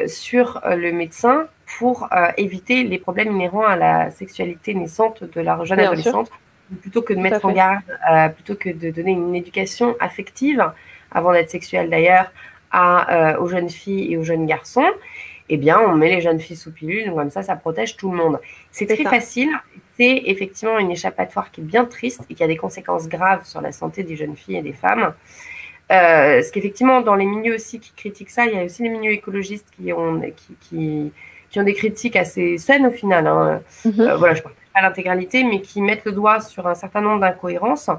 sur le médecin pour éviter les problèmes inhérents à la sexualité naissante de la jeune adolescente, plutôt que de mettre en garde, plutôt que de donner une éducation affective, avant d'être sexuelle d'ailleurs, aux jeunes filles et aux jeunes garçons. Eh bien, on met les jeunes filles sous pilule, donc comme ça protège tout le monde. C'est très facile, c'est effectivement une échappatoire qui est bien triste et qui a des conséquences graves sur la santé des jeunes filles et des femmes. Ce qu'effectivement, dans les milieux aussi qui critiquent ça, il y a aussi les milieux écologistes qui ont des critiques assez saines au final. Hein. Voilà, je ne parle pas l'intégralité, mais qui mettent le doigt sur un certain nombre d'incohérences.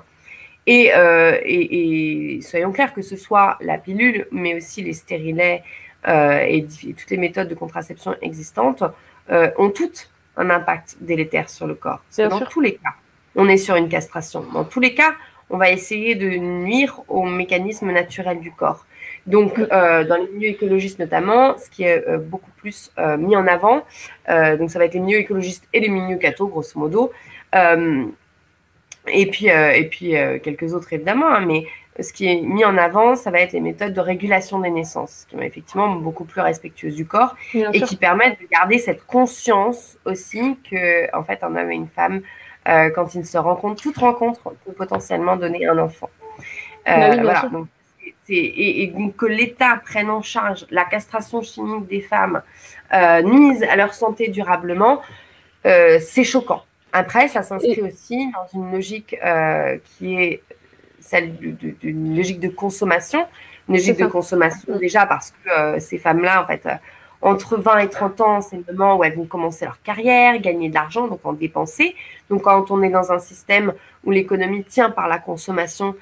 Et soyons clairs, que ce soit la pilule, mais aussi les stérilets et toutes les méthodes de contraception existantes ont toutes un impact délétère sur le corps. Parce que dans tous les cas, on est sur une castration. Dans tous les cas, on va essayer de nuire au mécanisme naturel du corps. Donc, dans les milieux écologistes notamment, ce qui est beaucoup plus mis en avant, donc ça va être les milieux écologistes et les milieux cathos, grosso modo, et puis quelques autres évidemment, hein, mais ce qui est mis en avant, ça va être les méthodes de régulation des naissances, qui sont effectivement beaucoup plus respectueuses du corps et qui permettent de garder cette conscience aussi que, en fait, un homme et une femme, quand ils se rencontrent, toute rencontre peut potentiellement donner un enfant. Voilà. Donc, et donc que l'État prenne en charge la castration chimique des femmes, nuise à leur santé durablement, c'est choquant. Après, ça s'inscrit aussi dans une logique qui est celle d'une logique de consommation. Une logique de consommation déjà parce que ces femmes-là, en fait, entre 20 et 30 ans, c'est le moment où elles vont commencer leur carrière, gagner de l'argent, donc en dépenser. Donc quand on est dans un système où l'économie tient par la consommation,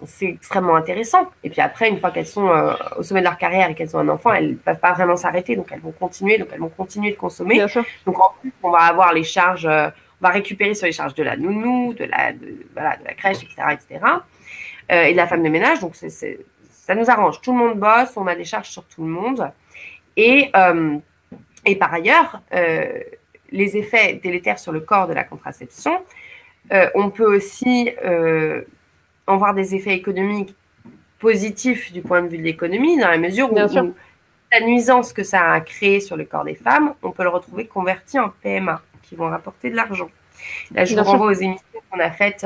c'est extrêmement intéressant. Et puis après, une fois qu'elles sont au sommet de leur carrière et qu'elles ont un enfant, elles ne peuvent pas vraiment s'arrêter, donc elles vont continuer de consommer. Donc en plus, on va avoir les charges, on va récupérer sur les charges de la nounou, de la crèche, etc. Et de la femme de ménage. Donc ça nous arrange. Tout le monde bosse, on a des charges sur tout le monde. Et par ailleurs, les effets délétères sur le corps de la contraception, on peut aussi en voir des effets économiques positifs du point de vue de l'économie, dans la mesure où la nuisance que ça a créé sur le corps des femmes, on peut le retrouver converti en PMA, qui vont rapporter de l'argent. Là, je vous renvoie aux émissions qu'on a faites.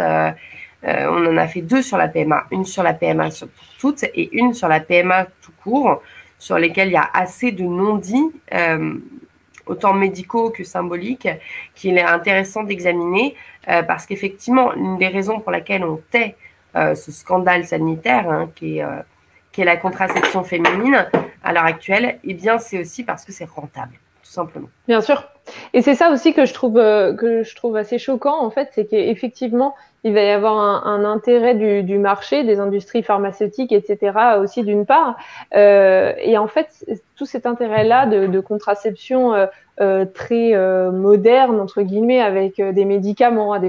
On en a fait 2 sur la PMA. Une sur la PMA pour toutes et une sur la PMA tout court, sur lesquelles il y a assez de non-dits, autant médicaux que symboliques, qu'il est intéressant d'examiner, parce qu'effectivement, l'une des raisons pour laquelle on tait ce scandale sanitaire, hein, qui est la contraception féminine à l'heure actuelle, eh bien, c'est aussi parce que c'est rentable, tout simplement. Bien sûr. Et c'est ça aussi que je trouve assez choquant, en fait, c'est qu'effectivement, il va y avoir un intérêt du marché, des industries pharmaceutiques, etc., aussi d'une part. Et en fait, tout cet intérêt-là de contraception très moderne, entre guillemets, avec des médicaments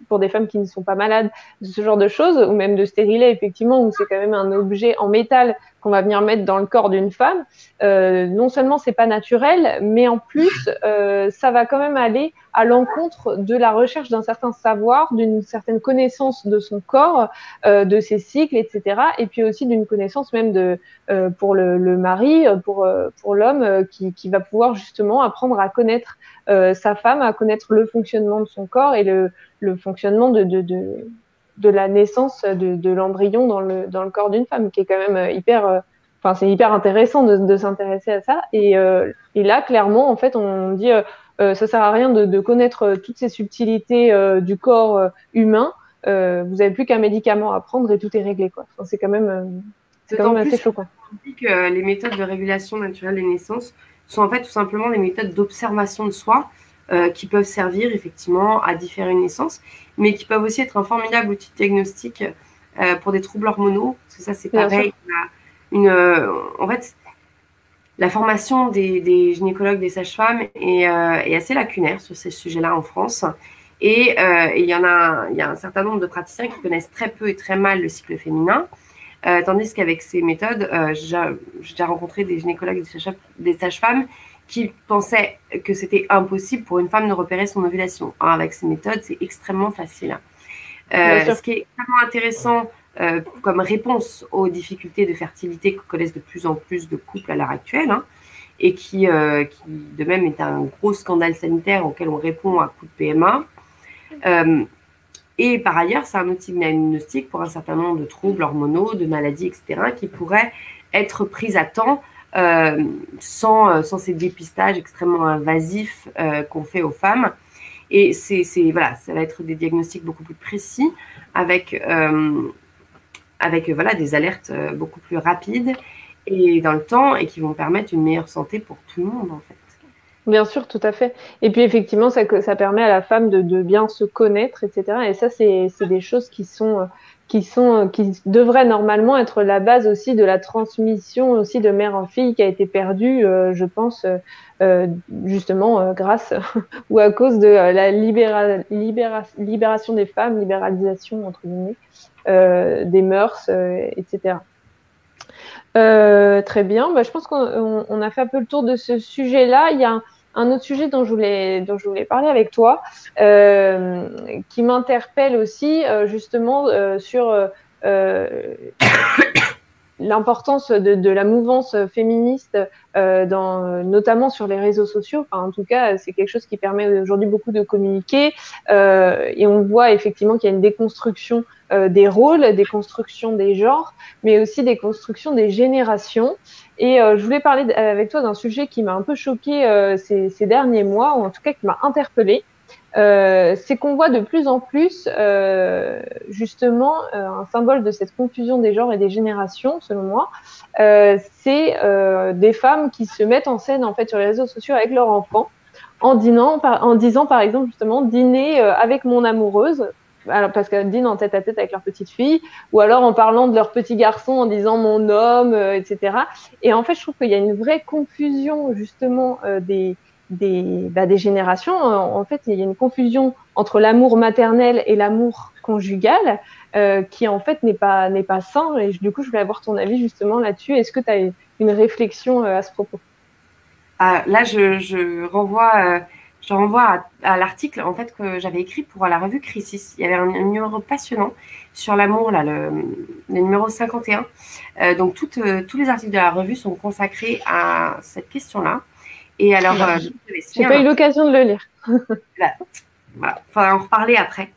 pour des femmes qui ne sont pas malades, ce genre de choses, ou même de stérilets, effectivement, où c'est quand même un objet en métal qu'on va venir mettre dans le corps d'une femme. Non seulement c'est pas naturel, mais en plus, ça va quand même aller à l'encontre de la recherche d'un certain savoir, d'une certaine connaissance de son corps, de ses cycles, etc. Et puis aussi d'une connaissance même pour le mari, pour l'homme, qui va pouvoir justement apprendre à connaître sa femme, à connaître le fonctionnement de son corps et le fonctionnement de la naissance de l'embryon dans le corps d'une femme, qui est quand même c'est hyper intéressant de s'intéresser à ça. Et là, clairement, en fait, on dit ça sert à rien de connaître toutes ces subtilités du corps humain. Vous n'avez plus qu'un médicament à prendre et tout est réglé, quoi. Enfin, c'est quand même assez choquant. On dit que les méthodes de régulation naturelle des naissances sont en fait tout simplement des méthodes d'observation de soi qui peuvent servir effectivement à différer une naissance, mais qui peuvent aussi être un formidable outil de diagnostic pour des troubles hormonaux, parce que ça c'est pareil. En fait, la formation des gynécologues, des sages-femmes est assez lacunaire sur ces sujets-là en France. Et il y a un certain nombre de praticiens qui connaissent très peu et très mal le cycle féminin, tandis qu'avec ces méthodes, j'ai déjà rencontré des gynécologues, des sages-femmes qui pensaient que c'était impossible pour une femme de repérer son ovulation. Alors, avec ces méthodes, c'est extrêmement facile. Ce qui est extrêmement intéressant comme réponse aux difficultés de fertilité que connaissent de plus en plus de couples à l'heure actuelle, hein, et qui de même est un gros scandale sanitaire auquel on répond à coup de PMA. Et par ailleurs, c'est un outil diagnostic pour un certain nombre de troubles hormonaux, de maladies, etc., qui pourraient être prises à temps sans ces dépistages extrêmement invasifs qu'on fait aux femmes. Et voilà, ça va être des diagnostics beaucoup plus précis avec voilà, des alertes beaucoup plus rapides et dans le temps et qui vont permettre une meilleure santé pour tout le monde, en fait. Bien sûr, tout à fait. Et puis effectivement, ça permet à la femme de bien se connaître, etc. Et ça, c'est des choses qui devraient normalement être la base aussi de la transmission aussi de mère en fille qui a été perdue, je pense, justement grâce ou à cause de la libération des femmes, libéralisation entre guillemets, des mœurs, etc. Très bien. Bah, je pense qu'on a fait un peu le tour de ce sujet-là. Il y a un autre sujet dont je voulais parler avec toi, qui m'interpelle aussi justement sur l'importance de la mouvance féministe, notamment sur les réseaux sociaux. Enfin, en tout cas, c'est quelque chose qui permet aujourd'hui beaucoup de communiquer. Et on voit effectivement qu'il y a une déconstruction des rôles, des constructions des genres, mais aussi des constructions des générations. Et je voulais parler avec toi d'un sujet qui m'a un peu choquée ces derniers mois, ou en tout cas qui m'a interpellée. C'est qu'on voit de plus en plus justement un symbole de cette confusion des genres et des générations, selon moi, c'est des femmes qui se mettent en scène en fait sur les réseaux sociaux avec leurs enfants en disant par exemple justement dîner avec mon amoureuse. Alors, parce qu'elles dînent en tête à tête avec leur petite fille, ou alors en parlant de leur petit garçon en disant mon homme, etc. Et en fait, je trouve qu'il y a une vraie confusion justement des générations. En fait, il y a une confusion entre l'amour maternel et l'amour conjugal qui, en fait, n'est pas sain. Et du coup, je voulais avoir ton avis justement là-dessus. Est-ce que tu as une réflexion à ce propos? Là, je renvoie à l'article en fait que j'avais écrit pour la revue Crisis. Il y avait un numéro passionnant sur l'amour, là, le numéro 51. Donc, tous les articles de la revue sont consacrés à cette question-là. Et alors, j'ai pas eu l'occasion de le lire. Voilà, faudra en reparler après.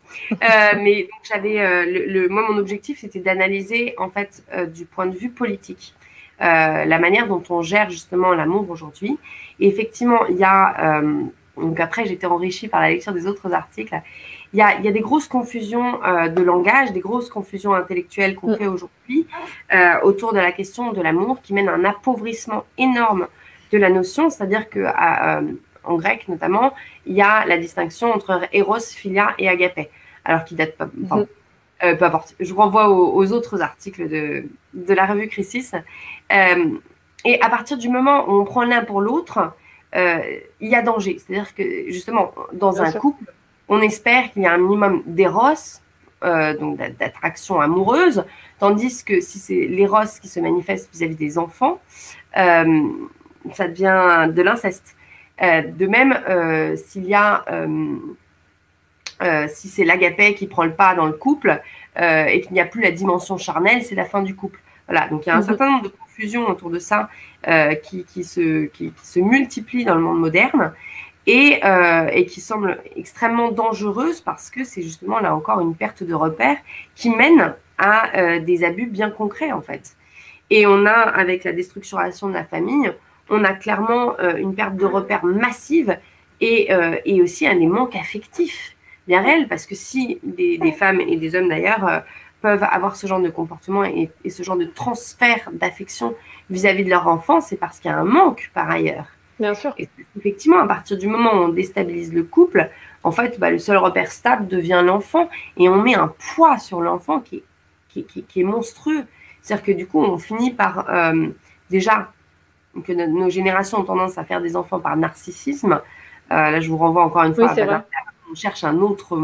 Mais donc, j'avais moi, mon objectif, c'était d'analyser en fait du point de vue politique la manière dont on gère justement l'amour aujourd'hui. Et effectivement, il y a donc après, j'ai été enrichie par la lecture des autres articles. Il y a des grosses confusions de langage, des grosses confusions intellectuelles qu'on fait aujourd'hui autour de la question de l'amour qui mène à un appauvrissement énorme de la notion, c'est-à-dire que en grec notamment, il y a la distinction entre eros, philia et agapé, alors qui date pas. Enfin, peu importe. Je vous renvoie aux autres articles de la revue Crisis. Et à partir du moment où on prend l'un pour l'autre, il y a danger. C'est-à-dire que justement, dans un couple, on espère qu'il y a un minimum d'éros, donc d'attraction amoureuse, tandis que si c'est l'éros qui se manifeste vis-à-vis des enfants, ça devient de l'inceste. De même, s'il y a si c'est l'agapé qui prend le pas dans le couple et qu'il n'y a plus la dimension charnelle, c'est la fin du couple. Voilà, donc il y a un certain nombre de confusions autour de ça qui se multiplient dans le monde moderne et qui semblent extrêmement dangereuses parce que c'est justement là encore une perte de repères qui mène à des abus bien concrets en fait. Et on a, avec la déstructuration de la famille, on a clairement une perte de repères massive et aussi des manques affectifs bien réels, parce que si des femmes et des hommes d'ailleurs peuvent avoir ce genre de comportement et ce genre de transfert d'affection vis-à-vis de leur enfant, c'est parce qu'il y a un manque par ailleurs. Bien sûr. Et effectivement, à partir du moment où on déstabilise le couple, en fait, le seul repère stable devient l'enfant et on met un poids sur l'enfant qui est monstrueux. C'est-à-dire que du coup, on finit par déjà que nos générations ont tendance à faire des enfants par narcissisme. Là, je vous renvoie encore une fois à on cherche un autre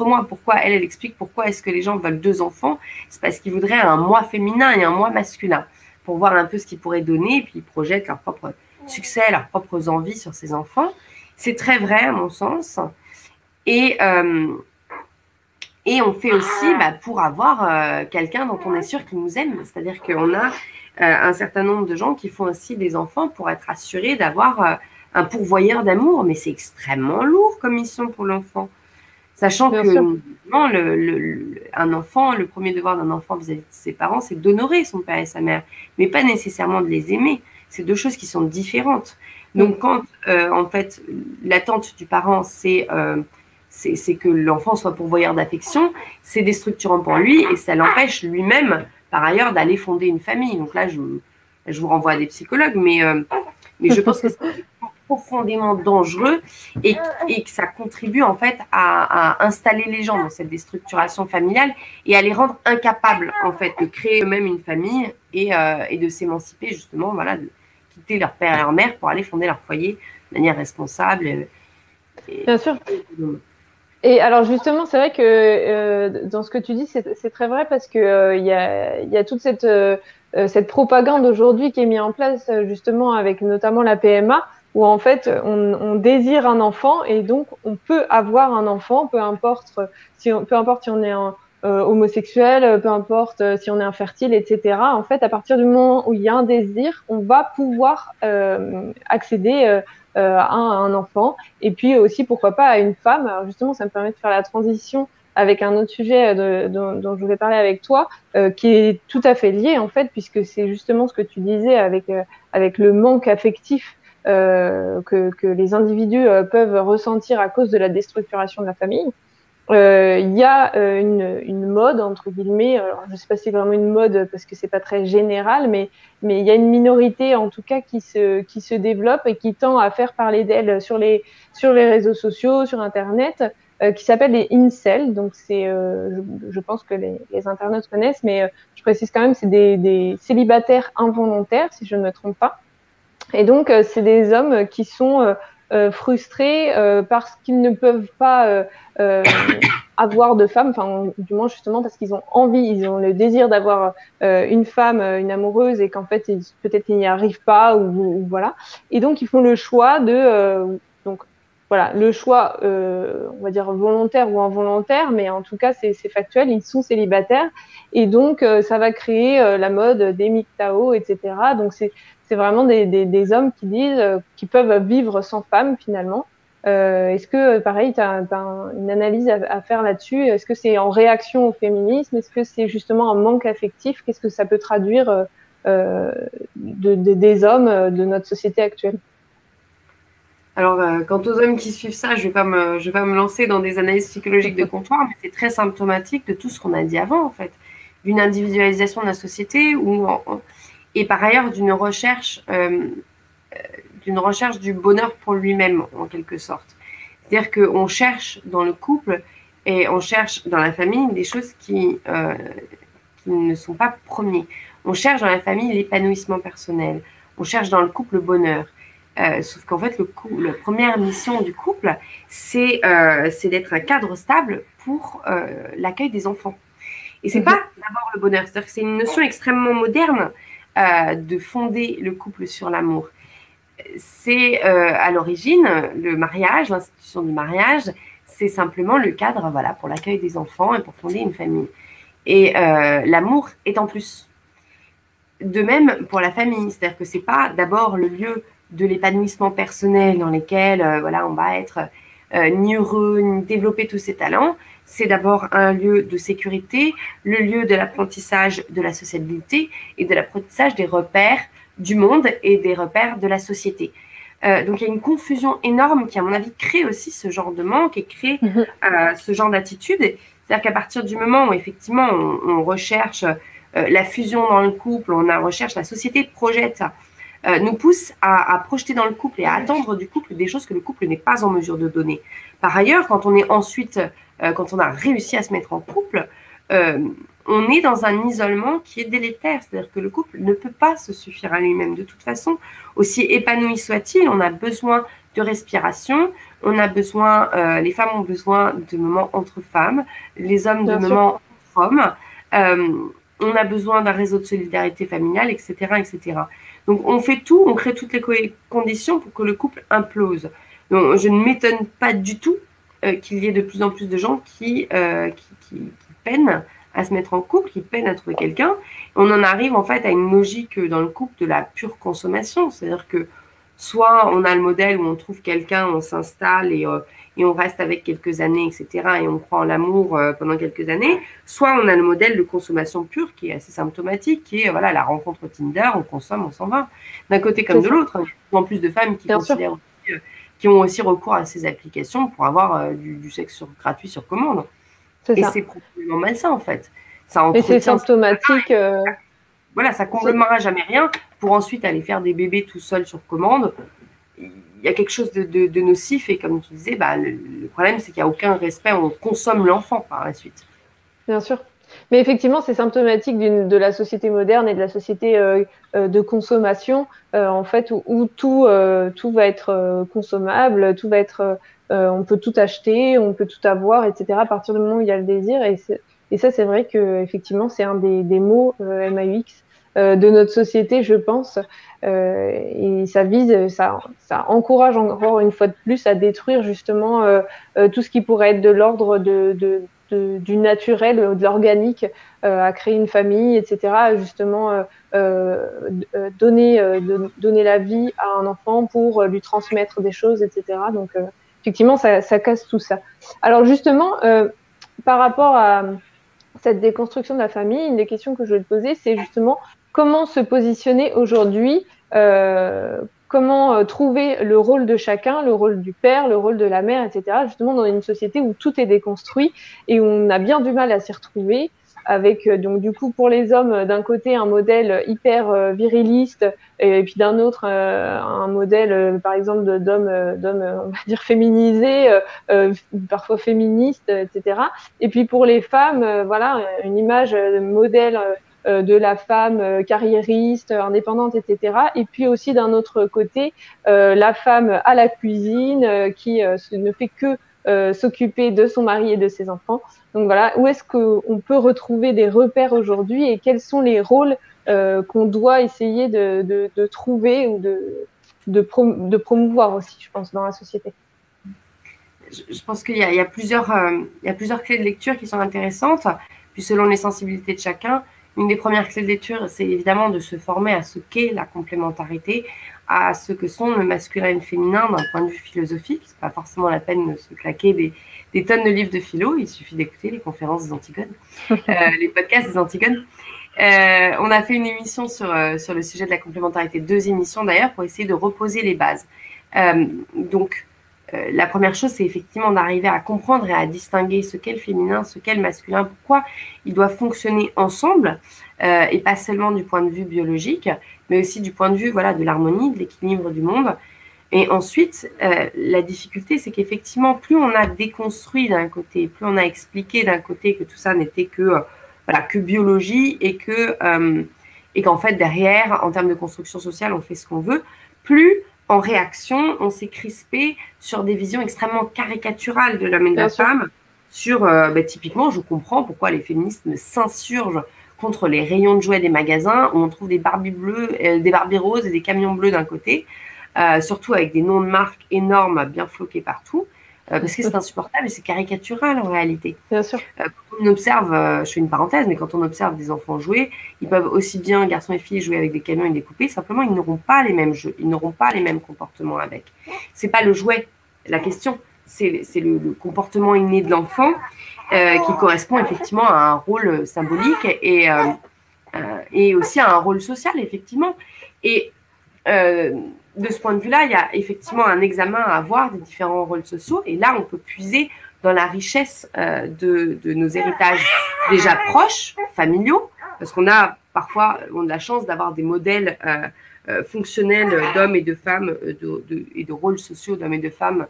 moi. Pourquoi elle explique pourquoi est-ce que les gens veulent 2 enfants? C'est parce qu'ils voudraient un moi féminin et un moi masculin pour voir un peu ce qu'ils pourraient donner et puis ils projettent leur propre succès, leurs propres envies sur ces enfants. C'est très vrai à mon sens. Et Et on fait aussi pour avoir quelqu'un dont on est sûr qu'il nous aime. C'est-à-dire qu'on a un certain nombre de gens qui font aussi des enfants pour être assurés d'avoir un pourvoyeur d'amour. Mais c'est extrêmement lourd comme mission pour l'enfant. Sachant Bien que sûr. non, un enfant, le premier devoir d'un enfant vis-à-vis de ses parents, c'est d'honorer son père et sa mère, mais pas nécessairement de les aimer. C'est deux choses qui sont différentes. Donc quand en fait l'attente du parent c'est que l'enfant soit pourvoyeur d'affection, c'est déstructurant pour lui et ça l'empêche lui-même par ailleurs d'aller fonder une famille. Donc là je vous renvoie à des psychologues, mais je pense que c'est profondément dangereux et que ça contribue en fait à installer les gens dans cette déstructuration familiale et à les rendre incapables en fait de créer eux-mêmes une famille et de s'émanciper justement, voilà, de quitter leur père et leur mère pour aller fonder leur foyer de manière responsable. Bien sûr. Et alors justement, c'est vrai que dans ce que tu dis, c'est très vrai parce que il y a toute cette propagande aujourd'hui qui est mise en place justement avec notamment la PMA, où en fait on désire un enfant et donc on peut avoir un enfant, peu importe si on est homosexuel, peu importe si on est infertile, etc. En fait, à partir du moment où il y a un désir, on va pouvoir accéder à un enfant. Et puis aussi, pourquoi pas, à une femme. Alors justement, ça me permet de faire la transition avec un autre sujet dont je voulais parler avec toi, qui est tout à fait lié en fait, puisque c'est justement ce que tu disais avec le manque affectif que les individus peuvent ressentir à cause de la déstructuration de la famille. Il y a une mode entre guillemets. Alors, je ne sais pas si c'est vraiment une mode parce que c'est pas très général, mais il y a une minorité en tout cas qui se développe et qui tend à faire parler d'elle sur les réseaux sociaux, sur Internet, qui s'appelle les incels. Donc je pense que les internautes connaissent, mais je précise quand même, c'est des célibataires involontaires, si je ne me trompe pas. Et donc, c'est des hommes qui sont frustrés parce qu'ils ne peuvent pas avoir de femme, enfin, du moins justement parce qu'ils ont envie, ils ont le désir d'avoir une femme, une amoureuse, et qu'en fait, peut-être qu'ils n'y arrivent pas, ou voilà. Et donc, ils font le choix donc, voilà, le choix, on va dire volontaire ou involontaire, mais en tout cas, c'est factuel, ils sont célibataires. Et donc, ça va créer la mode des MGTOW, etc. Donc, c'est vraiment des hommes qui disent qu'ils peuvent vivre sans femme finalement. Est-ce que, pareil, tu as une analyse à faire là-dessus? Est-ce que c'est en réaction au féminisme? Est-ce que c'est justement un manque affectif? Qu'est-ce que ça peut traduire des hommes de notre société actuelle? Alors, quant aux hommes qui suivent ça, je vais pas me lancer dans des analyses psychologiques de comptoir, mais c'est très symptomatique de tout ce qu'on a dit avant, en fait, d'une individualisation de la société et par ailleurs d'une recherche du bonheur pour lui-même, en quelque sorte. C'est-à-dire qu'on cherche dans le couple et on cherche dans la famille des choses qui ne sont pas premiers. On cherche dans la famille l'épanouissement personnel. On cherche dans le couple le bonheur. Sauf qu'en fait, la première mission du couple, c'est d'être un cadre stable pour l'accueil des enfants. Et c'est pas d'abord le bonheur. C'est-à-dire que c'est une notion extrêmement moderne de fonder le couple sur l'amour. C'est à l'origine le mariage, l'institution du mariage, c'est simplement le cadre, voilà, pour l'accueil des enfants et pour fonder une famille. Et l'amour est en plus. De même pour la famille, c'est-à-dire que c'est pas d'abord le lieu de l'épanouissement personnel dans lequel voilà, on va être ni heureux, ni développer tous ses talents. C'est d'abord un lieu de sécurité, le lieu de l'apprentissage de la sociabilité et de l'apprentissage des repères du monde et des repères de la société. Donc il y a une confusion énorme qui, à mon avis, crée aussi ce genre de manque et crée ce genre d'attitude. C'est-à-dire qu'à partir du moment où effectivement on recherche la fusion dans le couple, on recherche, la société projette, nous pousse à projeter dans le couple et à attendre du couple des choses que le couple n'est pas en mesure de donner. Par ailleurs, quand on est ensuite, quand on a réussi à se mettre en couple, on est dans un isolement qui est délétère. C'est-à-dire que le couple ne peut pas se suffire à lui-même. De toute façon, aussi épanoui soit-il, on a besoin de respiration, on a besoin, les femmes ont besoin de moments entre femmes, les hommes de moments entre hommes. On a besoin d'un réseau de solidarité familiale, etc., etc. Donc, on fait tout, on crée toutes les conditions pour que le couple implose. Donc, je ne m'étonne pas du tout qu'il y ait de plus en plus de gens qui peinent à se mettre en couple, qui peinent à trouver quelqu'un. On en arrive en fait à une logique dans le couple de la pure consommation, c'est-à-dire que soit on a le modèle où on trouve quelqu'un, on s'installe et on reste avec quelques années, etc. et on croit en l'amour pendant quelques années, soit on a le modèle de consommation pure qui est assez symptomatique, qui est voilà, la rencontre Tinder, on consomme, on s'en va. D'un côté comme de l'autre, il y a en plus de femmes qui considèrent aussi, qui ont aussi recours à ces applications pour avoir du sexe gratuit sur commande. Et c'est probablement malsain en fait. Ça et c'est symptomatique. Voilà, ça comblera jamais rien pour ensuite aller faire des bébés tout seul sur commande. Il y a quelque chose de nocif et comme tu disais, bah, le problème c'est qu'il n'y a aucun respect, on consomme l'enfant par la suite. Bien sûr. Mais effectivement, c'est symptomatique de la société moderne et de la société de consommation, en fait, où tout va être consommable, tout va être, on peut tout acheter, on peut tout avoir, etc. à partir du moment où il y a le désir. Et ça, c'est vrai que effectivement, c'est un des mots MAUX de notre société, je pense. Et ça encourage encore une fois de plus à détruire justement tout ce qui pourrait être de l'ordre du naturel, de l'organique, à créer une famille, etc. Justement, donner la vie à un enfant pour lui transmettre des choses, etc. Donc, effectivement, ça casse tout ça. Alors, justement, par rapport à cette déconstruction de la famille, une des questions que je vais te poser, c'est justement comment se positionner aujourd'hui, comment trouver le rôle de chacun, le rôle du père, le rôle de la mère, etc., justement dans une société où tout est déconstruit et où on a bien du mal à s'y retrouver, avec donc du coup pour les hommes d'un côté un modèle hyper viriliste et puis d'un autre un modèle par exemple d'hommes on va dire féminisés, parfois féministes, etc. Et puis pour les femmes, voilà, une image modèle de la femme carriériste, indépendante, etc. Et puis aussi d'un autre côté, la femme à la cuisine qui ne fait que s'occuper de son mari et de ses enfants. Donc voilà, où est-ce qu'on peut retrouver des repères aujourd'hui et quels sont les rôles qu'on doit essayer de trouver ou de promouvoir aussi, je pense, dans la société. Je pense qu'il y a plusieurs clés de lecture qui sont intéressantes. Puis selon les sensibilités de chacun, une des premières clés de lecture, c'est évidemment de se former à ce qu'est la complémentarité, à ce que sont le masculin et le féminin d'un point de vue philosophique. C'est pas forcément la peine de se claquer des tonnes de livres de philo, il suffit d'écouter les conférences des Antigones, les podcasts des Antigones. On a fait une émission sur le sujet de la complémentarité, 2 émissions d'ailleurs, pour essayer de reposer les bases. Donc, la première chose, c'est effectivement d'arriver à comprendre et à distinguer ce qu'est le féminin, ce qu'est le masculin, pourquoi ils doivent fonctionner ensemble, et pas seulement du point de vue biologique, mais aussi du point de vue voilà, de l'harmonie, de l'équilibre du monde. Et ensuite, la difficulté, c'est qu'effectivement, plus on a déconstruit d'un côté, plus on a expliqué d'un côté que tout ça n'était que biologie et qu'en fait, derrière, en termes de construction sociale, on fait ce qu'on veut, plus en réaction, on s'est crispé sur des visions extrêmement caricaturales de l'homme et de la femme. Sur, typiquement, je comprends pourquoi les féministes s'insurgent contre les rayons de jouets des magasins où on trouve des Barbies bleues, des Barbies roses et des camions bleus d'un côté, surtout avec des noms de marques énormes bien floqués partout, parce que c'est insupportable et c'est caricatural en réalité. Bien sûr. Quand on observe, je fais une parenthèse, mais quand on observe des enfants jouer, ils peuvent aussi bien, garçons et filles, jouer avec des camions et des poupées, simplement ils n'auront pas les mêmes jeux, ils n'auront pas les mêmes comportements avec. C'est pas le jouet, la question, c'est le comportement inné de l'enfant qui correspond effectivement à un rôle symbolique et aussi à un rôle social, effectivement. Et de ce point de vue-là, il y a effectivement un examen à avoir des différents rôles sociaux. Et là, on peut puiser dans la richesse de nos héritages déjà proches, familiaux, parce qu'on a parfois la chance d'avoir des modèles fonctionnels d'hommes et de femmes et de rôles sociaux d'hommes et de femmes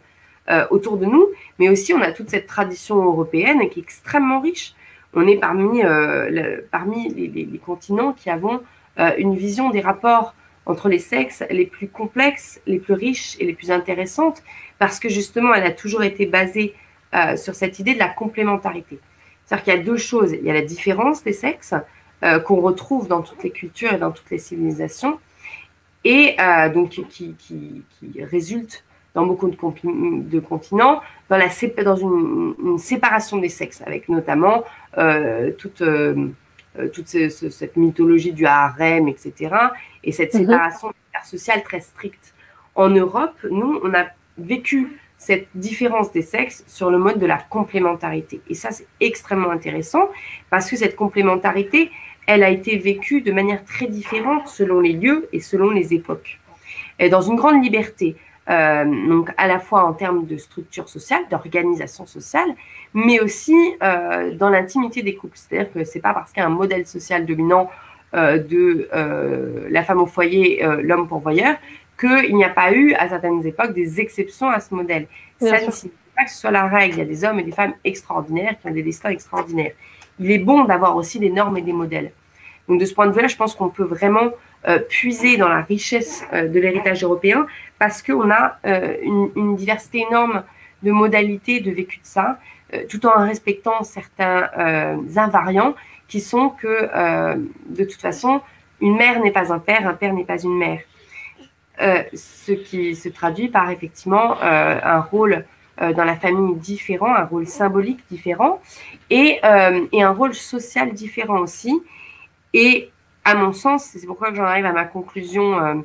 autour de nous. Mais aussi, on a toute cette tradition européenne qui est extrêmement riche. On est parmi les continents qui avons une vision des rapports entre les sexes les plus complexes, les plus riches et les plus intéressantes, parce que justement, elle a toujours été basée sur cette idée de la complémentarité. C'est-à-dire qu'il y a 2 choses. Il y a la différence des sexes qu'on retrouve dans toutes les cultures et dans toutes les civilisations, et donc qui résulte dans beaucoup de continents, dans une séparation des sexes, avec notamment toute cette mythologie du harem, etc., et cette séparation sociale très stricte. En Europe, nous, on a vécu cette différence des sexes sur le mode de la complémentarité. Et ça, c'est extrêmement intéressant parce que cette complémentarité, elle a été vécue de manière très différente selon les lieux et selon les époques. Et dans une grande liberté, donc à la fois en termes de structure sociale, d'organisation sociale, mais aussi dans l'intimité des couples. C'est-à-dire que c'est pas parce qu'il y a un modèle social dominant de la femme au foyer, l'homme pourvoyeur, qu'il n'y a pas eu à certaines époques des exceptions à ce modèle. Ça ne signifie pas que ce soit la règle. Il y a des hommes et des femmes extraordinaires qui ont des destins extraordinaires. Il est bon d'avoir aussi des normes et des modèles. Donc de ce point de vue-là, je pense qu'on peut vraiment puiser dans la richesse de l'héritage européen parce qu'on a une diversité énorme de modalités de vécu de ça, tout en respectant certains invariants qui sont que, de toute façon, une mère n'est pas un père n'est pas une mère. Ce qui se traduit par effectivement un rôle dans la famille différent, un rôle symbolique différent et un rôle social différent aussi. Et à mon sens, c'est pourquoi que j'en arrive à ma conclusion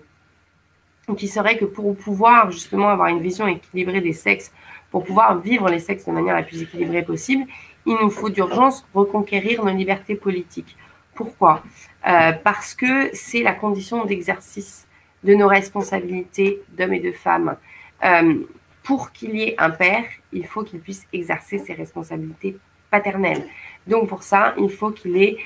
qui serait que pour pouvoir justement avoir une vision équilibrée des sexes, pour pouvoir vivre les sexes de manière la plus équilibrée possible, il nous faut d'urgence reconquérir nos libertés politiques. Pourquoi ? Parce que c'est la condition d'exercice de nos responsabilités d'hommes et de femmes. Pour qu'il y ait un père, il faut qu'il puisse exercer ses responsabilités paternelles. Donc pour ça, il faut qu'il ait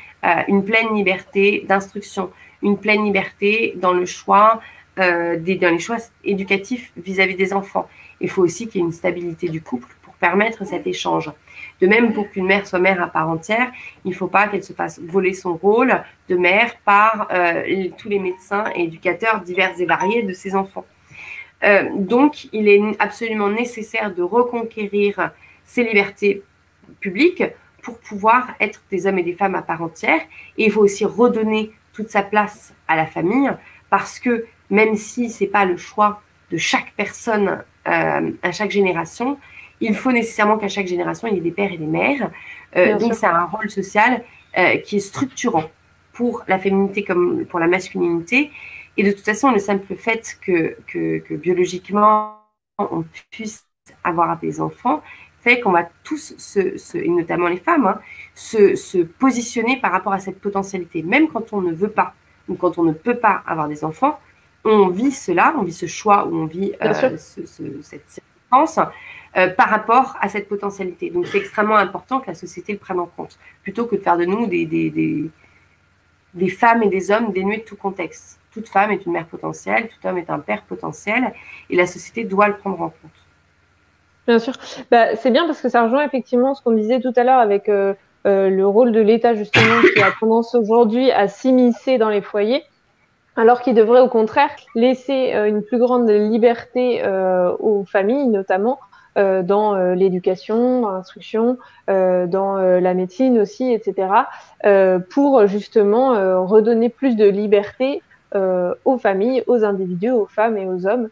une pleine liberté d'instruction, une pleine liberté dans le choix, dans les choix éducatifs vis-à-vis des enfants. Il faut aussi qu'il y ait une stabilité du couple pour permettre cet échange. De même, pour qu'une mère soit mère à part entière, il ne faut pas qu'elle se fasse voler son rôle de mère par tous les médecins et éducateurs divers et variés de ses enfants. Donc, il est absolument nécessaire de reconquérir ces libertés publiques pour pouvoir être des hommes et des femmes à part entière. Et il faut aussi redonner toute sa place à la famille parce que même si ce n'est pas le choix de chaque personne à chaque génération, il faut nécessairement qu'à chaque génération, il y ait des pères et des mères. Donc, c'est un rôle social qui est structurant pour la féminité comme pour la masculinité. Et de toute façon, le simple fait que biologiquement, on puisse avoir des enfants fait qu'on va tous, et notamment les femmes, se positionner par rapport à cette potentialité. Même quand on ne veut pas ou quand on ne peut pas avoir des enfants, on vit cela, on vit ce choix ou on vit cette circonstance par rapport à cette potentialité. Donc, c'est extrêmement important que la société le prenne en compte, plutôt que de faire de nous des femmes et des hommes dénués de tout contexte. Toute femme est une mère potentielle, tout homme est un père potentiel, et la société doit le prendre en compte. Bien sûr. C'est bien parce que ça rejoint effectivement ce qu'on disait tout à l'heure avec le rôle de l'État, justement, qui a tendance aujourd'hui à s'immiscer dans les foyers, alors qu'il devrait au contraire laisser une plus grande liberté aux familles, notamment dans l'éducation, dans l'instruction, dans la médecine aussi, etc., pour justement redonner plus de liberté aux familles, aux individus, aux femmes et aux hommes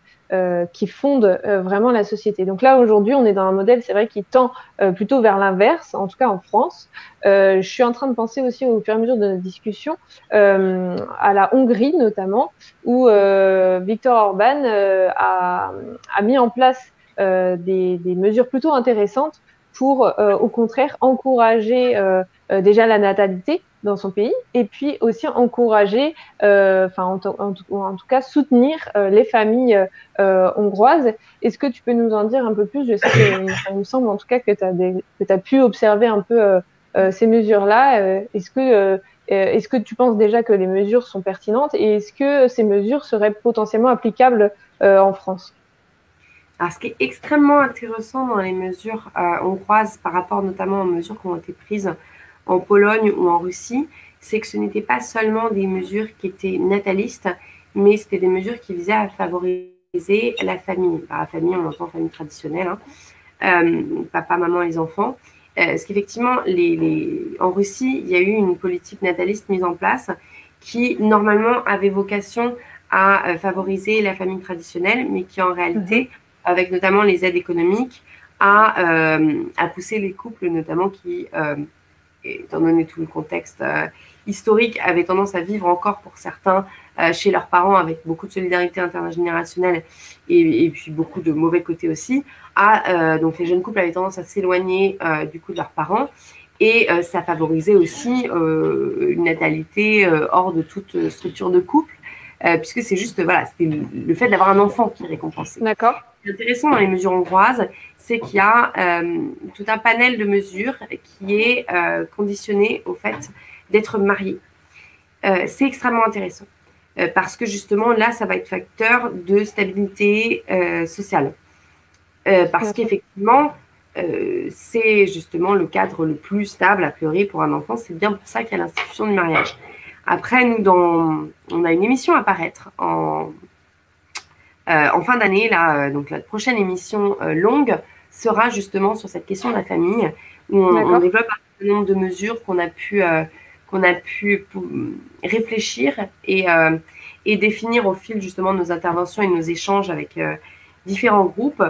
qui fondent vraiment la société. Donc là, aujourd'hui, on est dans un modèle, c'est vrai, qui tend plutôt vers l'inverse, en tout cas en France. Je suis en train de penser aussi au fur et à mesure de notre discussion à la Hongrie notamment, où Viktor Orban a mis en place des mesures plutôt intéressantes pour, au contraire, encourager déjà la natalité dans son pays et puis aussi encourager, en tout cas soutenir les familles hongroises. Est-ce que tu peux nous en dire un peu plus? Je sais qu'il me semble en tout cas que tu as pu observer un peu ces mesures-là. Est-ce que tu penses déjà que les mesures sont pertinentes et est-ce que ces mesures seraient potentiellement applicables en France? Alors, ce qui est extrêmement intéressant dans les mesures hongroises par rapport notamment aux mesures qui ont été prises en Pologne ou en Russie, c'est que ce n'était pas seulement des mesures qui étaient natalistes, mais c'était des mesures qui visaient à favoriser la famille. Par la famille, on entend famille traditionnelle, papa, maman, les enfants. Parce qu'effectivement, en Russie, il y a eu une politique nataliste mise en place qui, normalement, avait vocation à favoriser la famille traditionnelle, mais qui, en réalité, avec notamment les aides économiques, à pousser les couples, notamment qui, étant donné tout le contexte historique, avaient tendance à vivre encore pour certains chez leurs parents avec beaucoup de solidarité intergénérationnelle et puis beaucoup de mauvais côtés aussi. Donc les jeunes couples avaient tendance à s'éloigner du coup de leurs parents. Et ça favorisait aussi une natalité hors de toute structure de couple, puisque c'est juste, voilà, c'était le fait d'avoir un enfant qui récompensait. D'accord. Ce qui est intéressant dans les mesures hongroises, c'est qu'il y a tout un panel de mesures qui est conditionné au fait d'être marié. C'est extrêmement intéressant, parce que justement, là, ça va être facteur de stabilité sociale. Parce qu'effectivement, c'est justement le cadre le plus stable, a priori, pour un enfant. C'est bien pour ça qu'il y a l'institution du mariage. Après, nous, on a une émission à paraître en fin d'année. Donc la prochaine émission longue sera justement sur cette question de la famille, où on développe un certain nombre de mesures qu'on a pu réfléchir et définir au fil justement de nos interventions et de nos échanges avec différents groupes.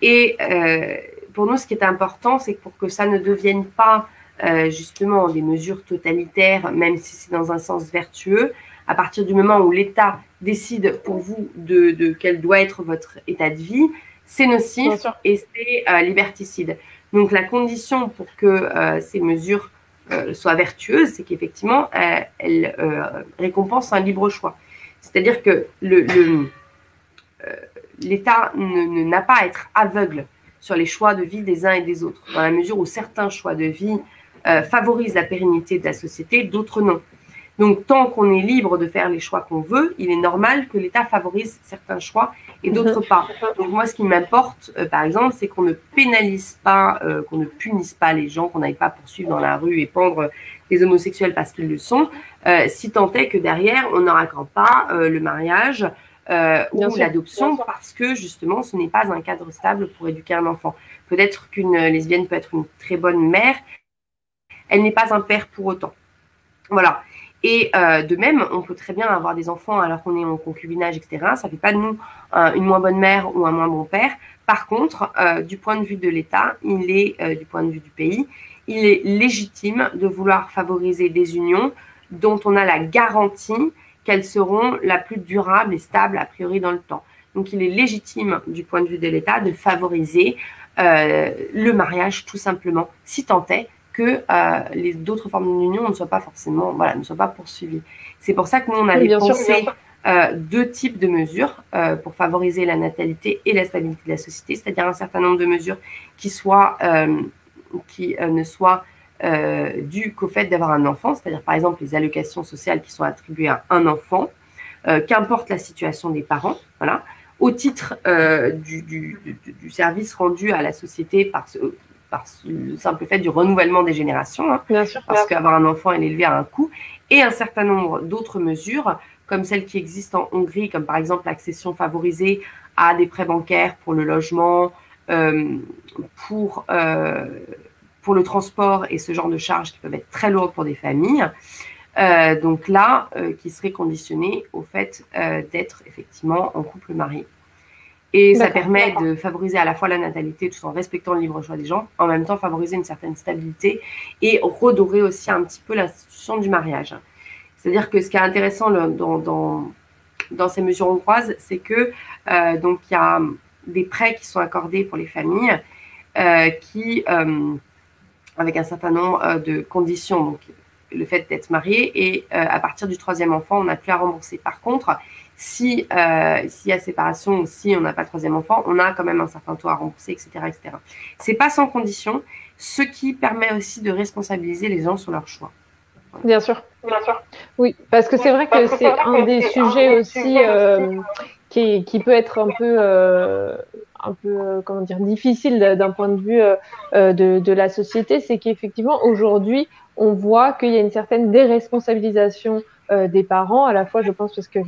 Et pour nous, ce qui est important, c'est que pour que ça ne devienne pas justement des mesures totalitaires, même si c'est dans un sens vertueux, à partir du moment où l'État décide pour vous de quel doit être votre état de vie, c'est nocif et c'est liberticide. Donc la condition pour que ces mesures soient vertueuses, c'est qu'effectivement, elles récompensent un libre choix. C'est-à-dire que l'État n'a pas à être aveugle sur les choix de vie des uns et des autres, dans la mesure où certains choix de vie favorisent la pérennité de la société, d'autres non. Donc, tant qu'on est libre de faire les choix qu'on veut, il est normal que l'État favorise certains choix et d'autres pas. Donc, moi, ce qui m'importe, par exemple, c'est qu'on ne pénalise pas, qu'on ne punisse pas les gens, qu'on n'aille pas poursuivre dans la rue et pendre les homosexuels parce qu'ils le sont, si tant est que derrière, on ne raccorde pas le mariage ou l'adoption, parce que justement, ce n'est pas un cadre stable pour éduquer un enfant. Peut-être qu'une lesbienne peut être une très bonne mère, elle n'est pas un père pour autant. Voilà. Et de même, on peut très bien avoir des enfants alors qu'on est en concubinage, etc. Ça ne fait pas de nous une moins bonne mère ou un moins bon père. Par contre, du point de vue de l'État, du point de vue du pays, il est légitime de vouloir favoriser des unions dont on a la garantie qu'elles seront la plus durables et stables a priori dans le temps. Donc, il est légitime du point de vue de l'État de favoriser le mariage tout simplement, si tant est que d'autres formes d'union ne soient pas forcément, ne soient pas poursuivies. C'est pour ça que nous, on avait pensé deux types de mesures pour favoriser la natalité et la stabilité de la société, c'est-à-dire un certain nombre de mesures qui ne soient dues qu'au fait d'avoir un enfant, c'est-à-dire par exemple les allocations sociales qui sont attribuées à un enfant, qu'importe la situation des parents, voilà, au titre du service rendu à la société par le simple fait du renouvellement des générations, hein, parce qu'avoir un enfant et l'élever a un coût, et un certain nombre d'autres mesures, comme celles qui existent en Hongrie, comme par exemple l'accession favorisée à des prêts bancaires pour le logement, pour le transport et ce genre de charges qui peuvent être très lourdes pour des familles. Donc là, qui serait conditionné au fait d'être effectivement en couple marié. Et ça permet de favoriser à la fois la natalité tout en respectant le libre choix des gens, en même temps favoriser une certaine stabilité et redorer aussi un petit peu l'institution du mariage. C'est-à-dire que ce qui est intéressant dans ces mesures hongroises, c'est que donc il y a des prêts qui sont accordés pour les familles avec un certain nombre de conditions. Donc le fait d'être marié et à partir du troisième enfant, on n'a plus à rembourser. Par contre, s'il y a séparation ou si on n'a pas de troisième enfant, on a quand même un certain taux à rembourser, etc., etc. C'est pas sans condition, ce qui permet aussi de responsabiliser les gens sur leur choix. Voilà. Bien sûr. Oui, parce que c'est vrai que c'est un des sujets aussi qui peut être un peu comment dire, difficile d'un point de vue de la société, c'est qu'effectivement aujourd'hui on voit qu'il y a une certaine déresponsabilisation des parents, à la fois je pense parce que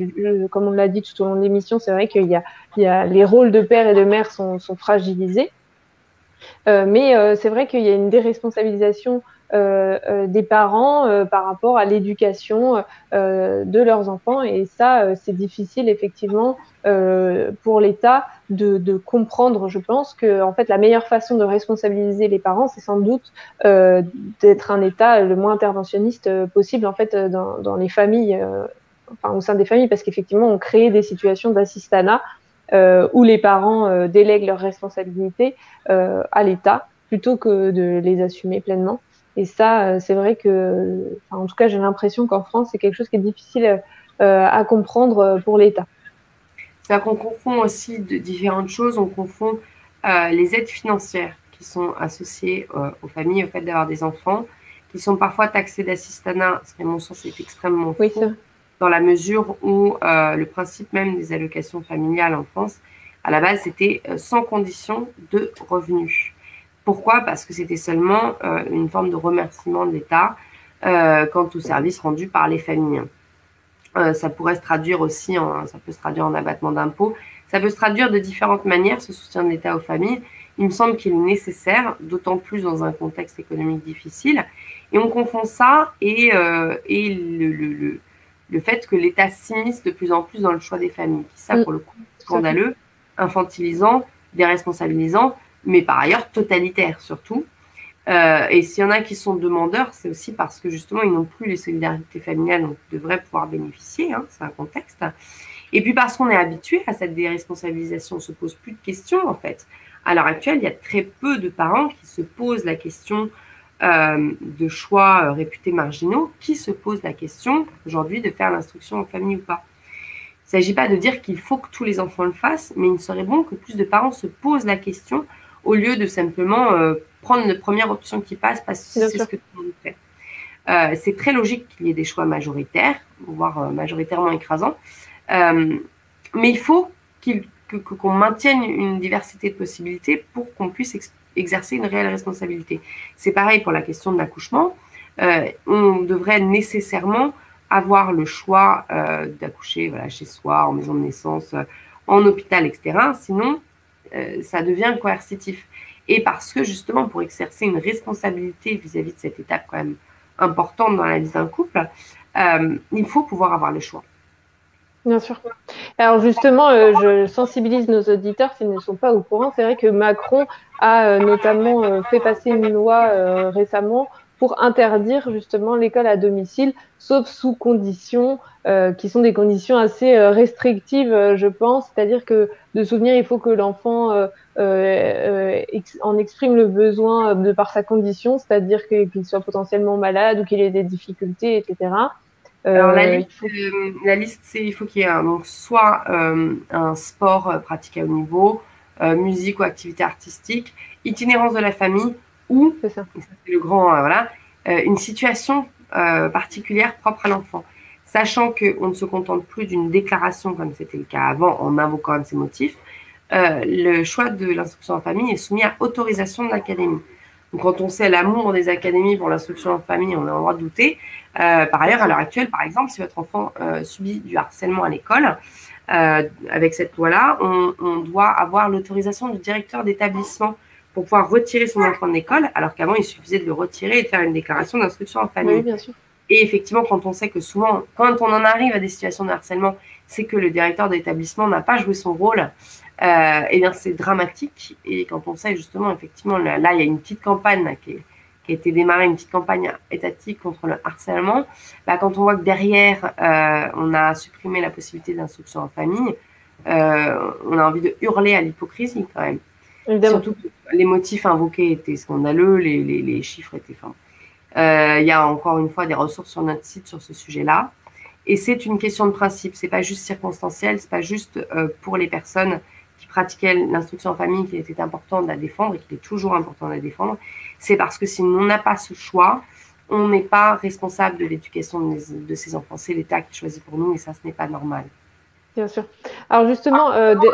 comme on l'a dit tout au long de l'émission, c'est vrai qu'il y a les rôles de père et de mère sont fragilisés, mais c'est vrai qu'il y a une déresponsabilisation des parents par rapport à l'éducation de leurs enfants. Et ça, c'est difficile effectivement pour l'État de comprendre. Je pense que en fait, la meilleure façon de responsabiliser les parents, c'est sans doute euh, d'être un État le moins interventionniste possible en fait dans les familles, enfin au sein des familles, parce qu'effectivement, on crée des situations d'assistanat où les parents délèguent leurs responsabilités à l'État plutôt que de les assumer pleinement. Et ça, c'est vrai que, enfin, en tout cas, j'ai l'impression qu'en France, c'est quelque chose qui est difficile à comprendre pour l'État. C'est-à-dire qu'on confond aussi de différentes choses. On confond les aides financières qui sont associées aux familles, au fait d'avoir des enfants, qui sont parfois taxées d'assistanat, ce qui, à mon sens, est extrêmement Oui, faux, ça. dans la mesure où le principe même des allocations familiales en France, à la base, c'était sans condition de revenus. Pourquoi? Parce que c'était seulement une forme de remerciement de l'État quant aux services rendus par les familles. Ça pourrait se traduire aussi ça peut se traduire en abattement d'impôts. Ça peut se traduire de différentes manières, ce soutien de l'État aux familles. Il me semble qu'il est nécessaire, d'autant plus dans un contexte économique difficile. Et on confond ça et le fait que l'État s'immisce de plus en plus dans le choix des familles. Ça, Mm, pour le coup, tout à fait. scandaleux, infantilisant, déresponsabilisant, mais par ailleurs totalitaire surtout. Et s'il y en a qui sont demandeurs, c'est aussi parce que justement, ils n'ont plus les solidarités familiales dont ils devraient pouvoir bénéficier, hein, c'est un contexte. Et puis parce qu'on est habitué à cette déresponsabilisation, on ne se pose plus de questions en fait. À l'heure actuelle, il y a très peu de parents qui se posent la question de choix réputés marginaux, qui se posent la question aujourd'hui de faire l'instruction en famille ou pas. Il ne s'agit pas de dire qu'il faut que tous les enfants le fassent, mais il serait bon que plus de parents se posent la question au lieu de simplement prendre la première option qui passe parce que Bien c'est sûr. ce que tout le monde fait. C'est très logique qu'il y ait des choix majoritaires, voire majoritairement écrasants, mais il faut qu'on maintienne une diversité de possibilités pour qu'on puisse exercer une réelle responsabilité. C'est pareil pour la question de l'accouchement. On devrait nécessairement avoir le choix d'accoucher voilà, chez soi, en maison de naissance, en hôpital, etc. Sinon, ça devient coercitif. Et parce que justement, pour exercer une responsabilité vis-à-vis de cette étape quand même importante dans la vie d'un couple, il faut pouvoir avoir le choix. Bien sûr. Alors justement, je sensibilise nos auditeurs s'ils ne sont pas au courant. C'est vrai que Macron a notamment fait passer une loi récemment pour interdire justement l'école à domicile, sauf sous conditions qui sont des conditions assez restrictives, je pense. C'est-à-dire que de souvenir, il faut que l'enfant en exprime le besoin de par sa condition, c'est-à-dire qu'il soit potentiellement malade ou qu'il ait des difficultés, etc. Alors Il faut... la liste c'est il faut qu'il y ait donc soit un sport pratiqué à haut niveau, musique ou activité artistique, itinérance de la famille ou, C'est ça. et ça c'est le grand voilà, une situation particulière propre à l'enfant. Sachant qu'on ne se contente plus d'une déclaration comme c'était le cas avant en invoquant un de ses motifs, le choix de l'instruction en famille est soumis à autorisation de l'académie. Donc, quand on sait l'amour des académies pour l'instruction en famille, on a le droit de douter. Par ailleurs, à l'heure actuelle, par exemple, si votre enfant subit du harcèlement à l'école, avec cette loi-là, on doit avoir l'autorisation du directeur d'établissement pour pouvoir retirer son enfant de l'école, alors qu'avant, il suffisait de le retirer et de faire une déclaration d'instruction en Oui, famille. bien sûr. Et effectivement, quand on sait que souvent, quand on en arrive à des situations de harcèlement, c'est que le directeur d'établissement n'a pas joué son rôle, eh bien c'est dramatique. Et quand on sait justement, effectivement, là, il y a une petite campagne là, qui a été démarrée, une petite campagne étatique contre le harcèlement, bah, quand on voit que derrière, on a supprimé la possibilité d'instruction en famille, on a envie de hurler à l'hypocrisie quand même. Évidemment. Surtout que les motifs invoqués étaient scandaleux, les chiffres étaient... Enfin, il y a encore une fois des ressources sur notre site sur ce sujet-là. Et c'est une question de principe, c'est pas juste circonstanciel, c'est pas juste pour les personnes qui pratiquaient l'instruction en famille qu'il était important de la défendre et qu'il est toujours important de la défendre. C'est parce que si on n'a pas ce choix, on n'est pas responsable de l'éducation de ces enfants. C'est l'État qui choisit pour nous et ça, ce n'est pas normal. Bien sûr. Alors justement,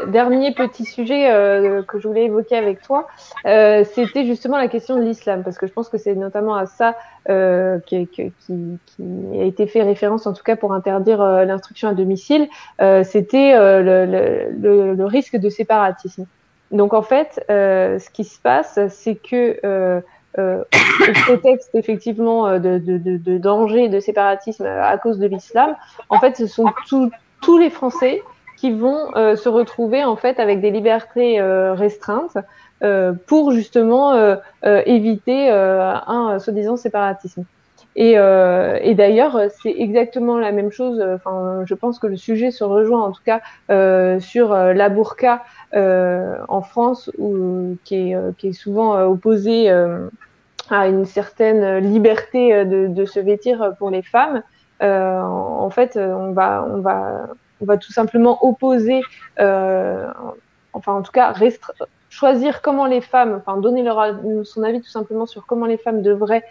dernier petit sujet que je voulais évoquer avec toi, c'était justement la question de l'islam, parce que je pense que c'est notamment à ça qui a été fait référence, en tout cas pour interdire l'instruction à domicile, c'était le risque de séparatisme. Donc en fait, ce qui se passe, c'est que au prétexte effectivement de danger, de séparatisme à cause de l'islam, en fait, ce sont tous les Français qui vont se retrouver en fait avec des libertés restreintes pour justement éviter un soi-disant séparatisme. Et d'ailleurs, c'est exactement la même chose. Enfin, je pense que le sujet se rejoint en tout cas sur la burqa en France, qui est souvent opposée à une certaine liberté de se vêtir pour les femmes. En fait, on va tout simplement opposer, enfin en tout cas choisir comment les femmes, enfin donner son avis tout simplement sur comment les femmes devraient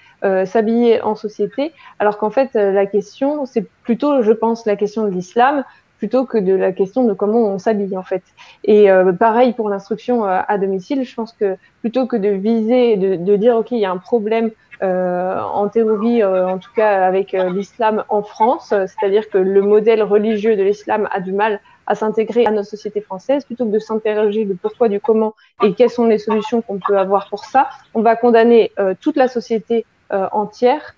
s'habiller en société, alors qu'en fait la question, c'est plutôt, je pense, la question de l'islam plutôt que de la question de comment on s'habille en fait. Et pareil pour l'instruction à domicile, je pense que plutôt que de viser, de dire ok, il y a un problème en théorie, en tout cas avec l'islam en France, c'est-à-dire que le modèle religieux de l'islam a du mal à s'intégrer à notre société française, plutôt que de s'interroger du pourquoi, du comment et quelles sont les solutions qu'on peut avoir pour ça, on va condamner toute la société entière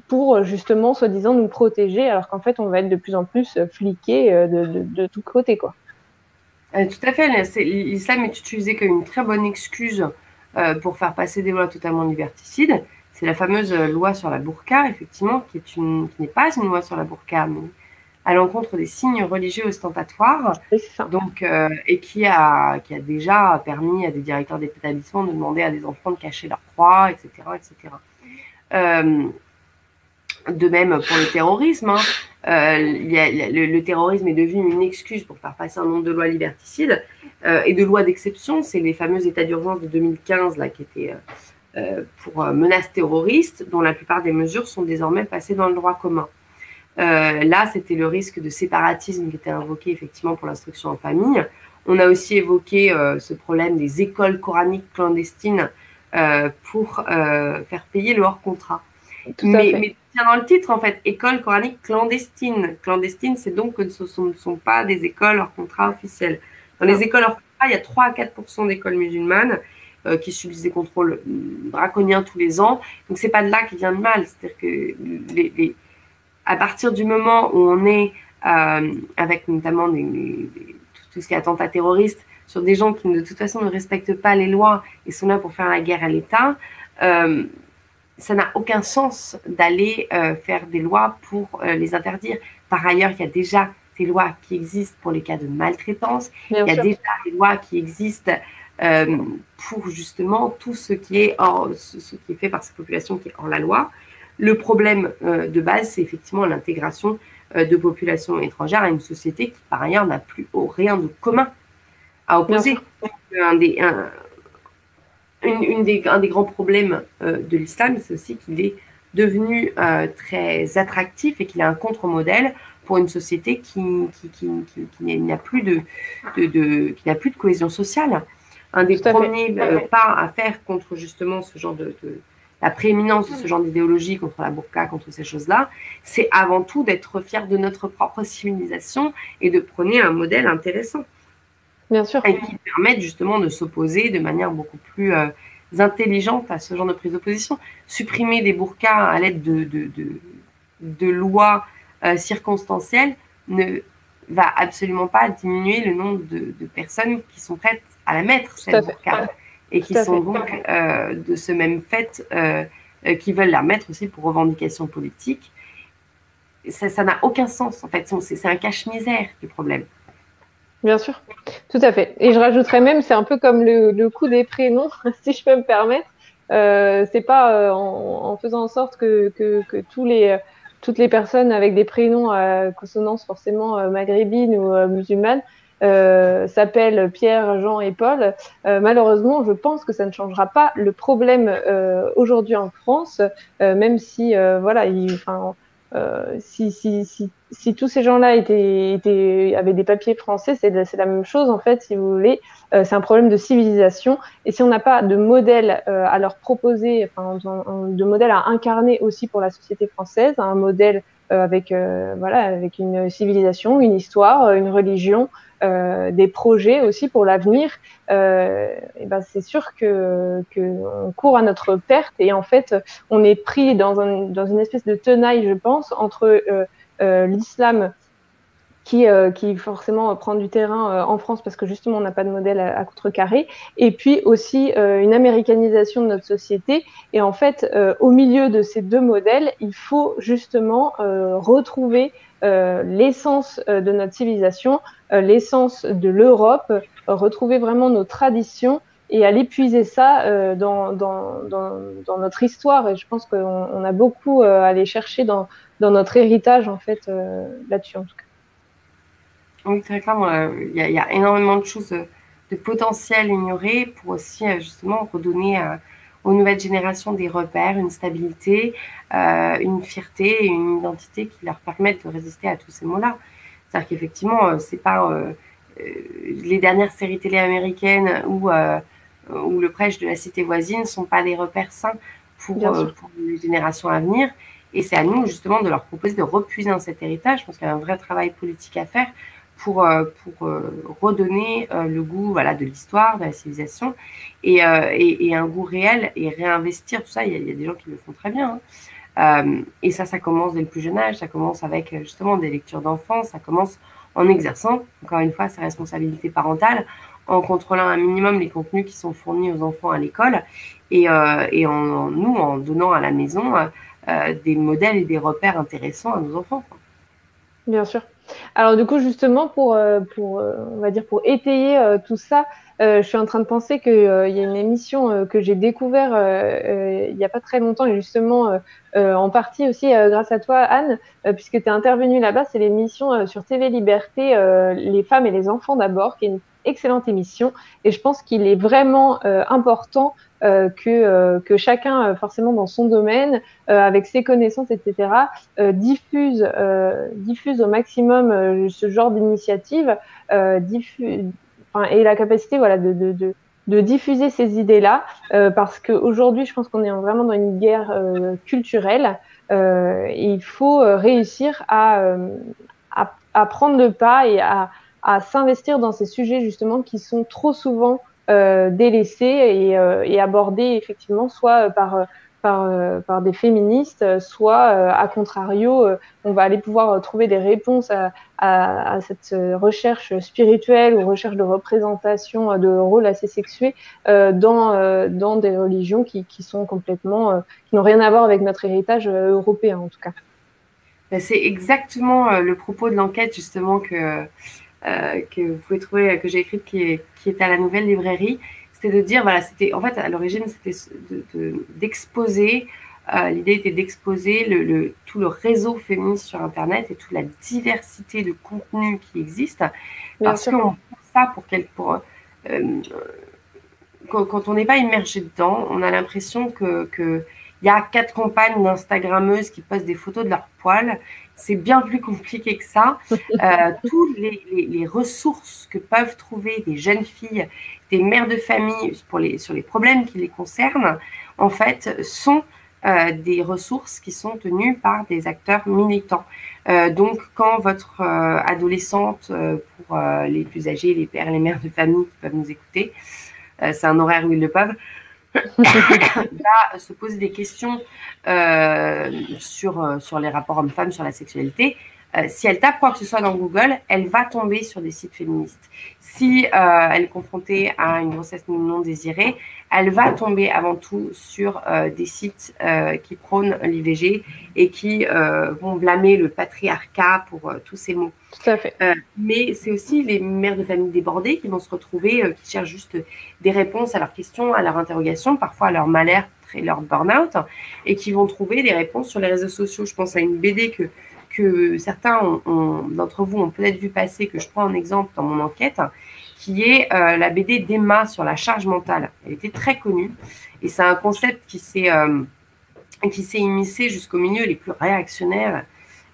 pour justement, soi-disant, nous protéger, alors qu'en fait, on va être de plus en plus fliqués de tous côtés, quoi. Tout à fait. L'islam est utilisé comme une très bonne excuse pour faire passer des lois totalement liberticides. C'est la fameuse loi sur la burqa, effectivement, qui n'est pas une loi sur la burqa, mais à l'encontre des signes religieux ostentatoires, donc, et qui a déjà permis à des directeurs d'établissements de demander à des enfants de cacher leur croix, etc. etc. De même pour le terrorisme, hein. Le terrorisme est devenu une excuse pour faire passer un nombre de lois liberticides et de lois d'exception. C'est les fameux états d'urgence de 2015 là, qui étaient pour menaces terroristes, dont la plupart des mesures sont désormais passées dans le droit commun. Là, c'était le risque de séparatisme qui était invoqué effectivement pour l'instruction en famille. On a aussi évoqué ce problème des écoles coraniques clandestines pour faire payer le hors-contrat. Mais bien dans le titre, en fait, école coranique clandestine. Clandestine, c'est donc que ce ne sont pas des écoles hors contrat officielles. Dans les écoles hors contrat, il y a 3 à 4% d'écoles musulmanes qui subissent des contrôles draconiens tous les ans. Donc, c'est pas de là qu'il vient le mal. C'est-à-dire que à partir du moment où on est avec notamment tout ce qui est attentat terroriste sur des gens qui de toute façon ne respectent pas les lois et sont là pour faire la guerre à l'État, ça n'a aucun sens d'aller faire des lois pour les interdire. Par ailleurs, il y a déjà des lois qui existent pour les cas de maltraitance. Il y a déjà des lois qui existent pour justement tout ce qui est fait par cette population qui est hors la loi. Le problème de base, c'est effectivement l'intégration de populations étrangères à une société qui, par ailleurs, n'a plus rien de commun à opposer. Un des grands problèmes de l'islam, c'est aussi qu'il est devenu très attractif et qu'il a un contre-modèle pour une société qui n'a plus de cohésion sociale. Un des premiers pas à faire contre justement ce genre la prééminence de ce genre d'idéologie, contre la burqa, contre ces choses-là, c'est avant tout d'être fier de notre propre civilisation et de prôner un modèle intéressant. Bien sûr. Et qui permettent justement de s'opposer de manière beaucoup plus intelligente à ce genre de prise d'opposition. Supprimer des burqas à l'aide de lois circonstancielles ne va absolument pas diminuer le nombre de personnes qui sont prêtes à la mettre, cette burqa, et qui sont donc de ce même fait, qui veulent la mettre aussi pour revendications politiques. Ça n'a aucun sens, en fait. C'est un cache-misère du problème. Bien sûr, tout à fait. Et je rajouterais même, c'est un peu comme le coup des prénoms, si je peux me permettre. C'est pas en faisant en sorte que toutes les personnes avec des prénoms à consonance forcément maghrébine ou musulmane s'appellent Pierre, Jean et Paul. Malheureusement, je pense que ça ne changera pas le problème aujourd'hui en France, même si voilà, si tous ces gens-là avaient des papiers français, c'est la même chose en fait, si vous voulez. C'est un problème de civilisation. Et si on n'a pas de modèle à leur proposer, enfin, de modèle à incarner aussi pour la société française, un modèle avec voilà, avec une civilisation, une histoire, une religion, des projets aussi pour l'avenir, et ben c'est sûr que on court à notre perte et en fait on est pris dans une espèce de tenaille, je pense, entre l'islam qui forcément prend du terrain en France parce que justement on n'a pas de modèle à contrecarrer, et puis aussi une américanisation de notre société. Et en fait, au milieu de ces deux modèles, il faut justement retrouver l'essence de notre civilisation, l'essence de l'Europe, retrouver vraiment nos traditions et aller puiser ça dans notre histoire. Et je pense qu'on a beaucoup à aller chercher dans notre héritage, en fait, là-dessus, en tout cas. Oui, très clairement, y a énormément de choses de potentiel ignorées pour aussi justement redonner aux nouvelles générations des repères, une stabilité, une fierté et une identité qui leur permettent de résister à tous ces mots-là. C'est-à-dire qu'effectivement, c'est pas les dernières séries télé américaines ou le prêche de la cité voisine ne sont pas des repères sains pour les générations à venir. Et c'est à nous justement de leur proposer de repuiser dans cet héritage. Je pense qu'il y a un vrai travail politique à faire pour redonner le goût, voilà, de l'histoire, de la civilisation et un goût réel, et réinvestir tout ça. Il y a des gens qui le font très bien. Et ça commence dès le plus jeune âge. Ça commence avec justement des lectures d'enfants. Ça commence en exerçant, encore une fois, sa responsabilité parentale, en contrôlant un minimum les contenus qui sont fournis aux enfants à l'école, et en donnant à la maison des modèles et des repères intéressants à nos enfants. Bien sûr. Alors du coup, justement, on va dire pour étayer tout ça, je suis en train de penser qu'il y a une émission que j'ai découvert il n'y a pas très longtemps, et justement en partie aussi grâce à toi, Anne, puisque tu es intervenue là-bas. C'est l'émission sur TV Liberté, Les femmes et les enfants d'abord, qui est une excellente émission. Et je pense qu'il est vraiment important que chacun, forcément dans son domaine, avec ses connaissances, etc., diffuse au maximum ce genre d'initiative, et la capacité, voilà, de diffuser ces idées-là, parce qu'aujourd'hui, je pense qu'on est vraiment dans une guerre culturelle, et il faut réussir à prendre le pas et à s'investir dans ces sujets justement qui sont trop souvent délaissés et abordés effectivement soit par des féministes, soit à contrario, on va aller pouvoir trouver des réponses à cette recherche spirituelle ou recherche de représentation de rôles assez sexués dans des religions qui sont complètement, qui n'ont rien à voir avec notre héritage européen en tout cas. C'est exactement le propos de l'enquête justement que vous pouvez trouver, que j'ai écrite, qui est à la Nouvelle Librairie. C'était de dire, voilà, c'était en fait à l'origine, c'était d'exposer, l'idée était d'exposer tout le réseau féministe sur Internet et toute la diversité de contenus qui existent, parce qu'on fait ça quand on n'est pas immergé dedans, on a l'impression que il y a 4 compagnes d'instagrammeuses qui postent des photos de leurs poils. C'est bien plus compliqué que ça. Toutes les ressources que peuvent trouver des jeunes filles, des mères de famille sur les problèmes qui les concernent, en fait, sont des ressources qui sont tenues par des acteurs militants. Donc, quand votre adolescente, pour les plus âgés, les pères et les mères de famille qui peuvent nous écouter, c'est un horaire où ils le peuvent, va se poser des questions sur les rapports hommes-femmes, sur la sexualité. Si elle tape quoi que ce soit dans Google, elle va tomber sur des sites féministes. Si elle est confrontée à une grossesse non désirée, elle va tomber avant tout sur des sites qui prônent l'IVG et qui vont blâmer le patriarcat pour tous ces mots. Tout à fait. Mais c'est aussi les mères de famille débordées qui vont se retrouver, qui cherchent juste des réponses à leurs questions, à leurs interrogations, parfois à leur mal-être et leur burn-out, et qui vont trouver des réponses sur les réseaux sociaux. Je pense à une BD que certains d'entre vous ont peut-être vu passer, que je prends en exemple dans mon enquête, qui est la BD d'Emma sur la charge mentale. Elle était très connue, et c'est un concept qui s'est immiscé jusqu'au milieu les plus réactionnaires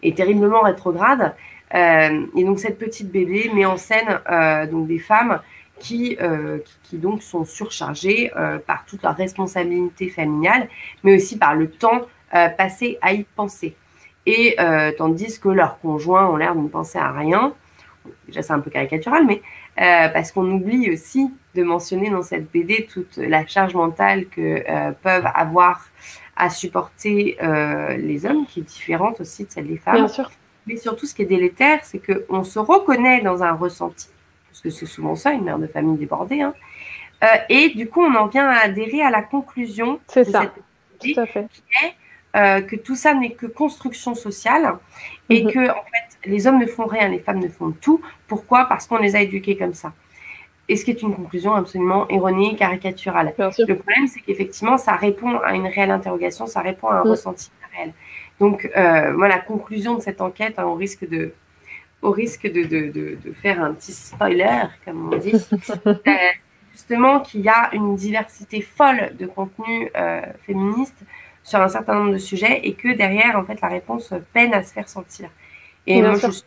et terriblement rétrogrades. Et donc cette petite BD met en scène donc des femmes qui donc sont surchargées par toute leur responsabilité familiale, mais aussi par le temps passé à y penser. et tandis que leurs conjoints ont l'air de ne penser à rien. Déjà, c'est un peu caricatural, mais parce qu'on oublie aussi de mentionner dans cette BD toute la charge mentale que peuvent avoir à supporter les hommes, qui est différente aussi de celle des femmes. Bien sûr. Mais surtout, ce qui est délétère, c'est qu'on se reconnaît dans un ressenti, parce que c'est souvent ça, une mère de famille débordée, hein, et du coup, on en vient à adhérer à la conclusion de C'est cette ça, BD, tout à fait. qui est que tout ça n'est que construction sociale et que, en fait, les hommes ne font rien, les femmes ne font tout. Pourquoi? Parce qu'on les a éduqués comme ça. Et ce qui est une conclusion absolument erronée, caricaturale. Bien sûr. Le problème, c'est qu'effectivement, ça répond à une réelle interrogation, ça répond à un ressenti réel. Donc, moi, la conclusion de cette enquête, hein, au risque de faire un petit spoiler, comme on dit, justement qu'il y a une diversité folle de contenus féministes sur un certain nombre de sujets et que derrière, en fait, la réponse peine à se faire sentir. Et Bien moi, sûr. je suis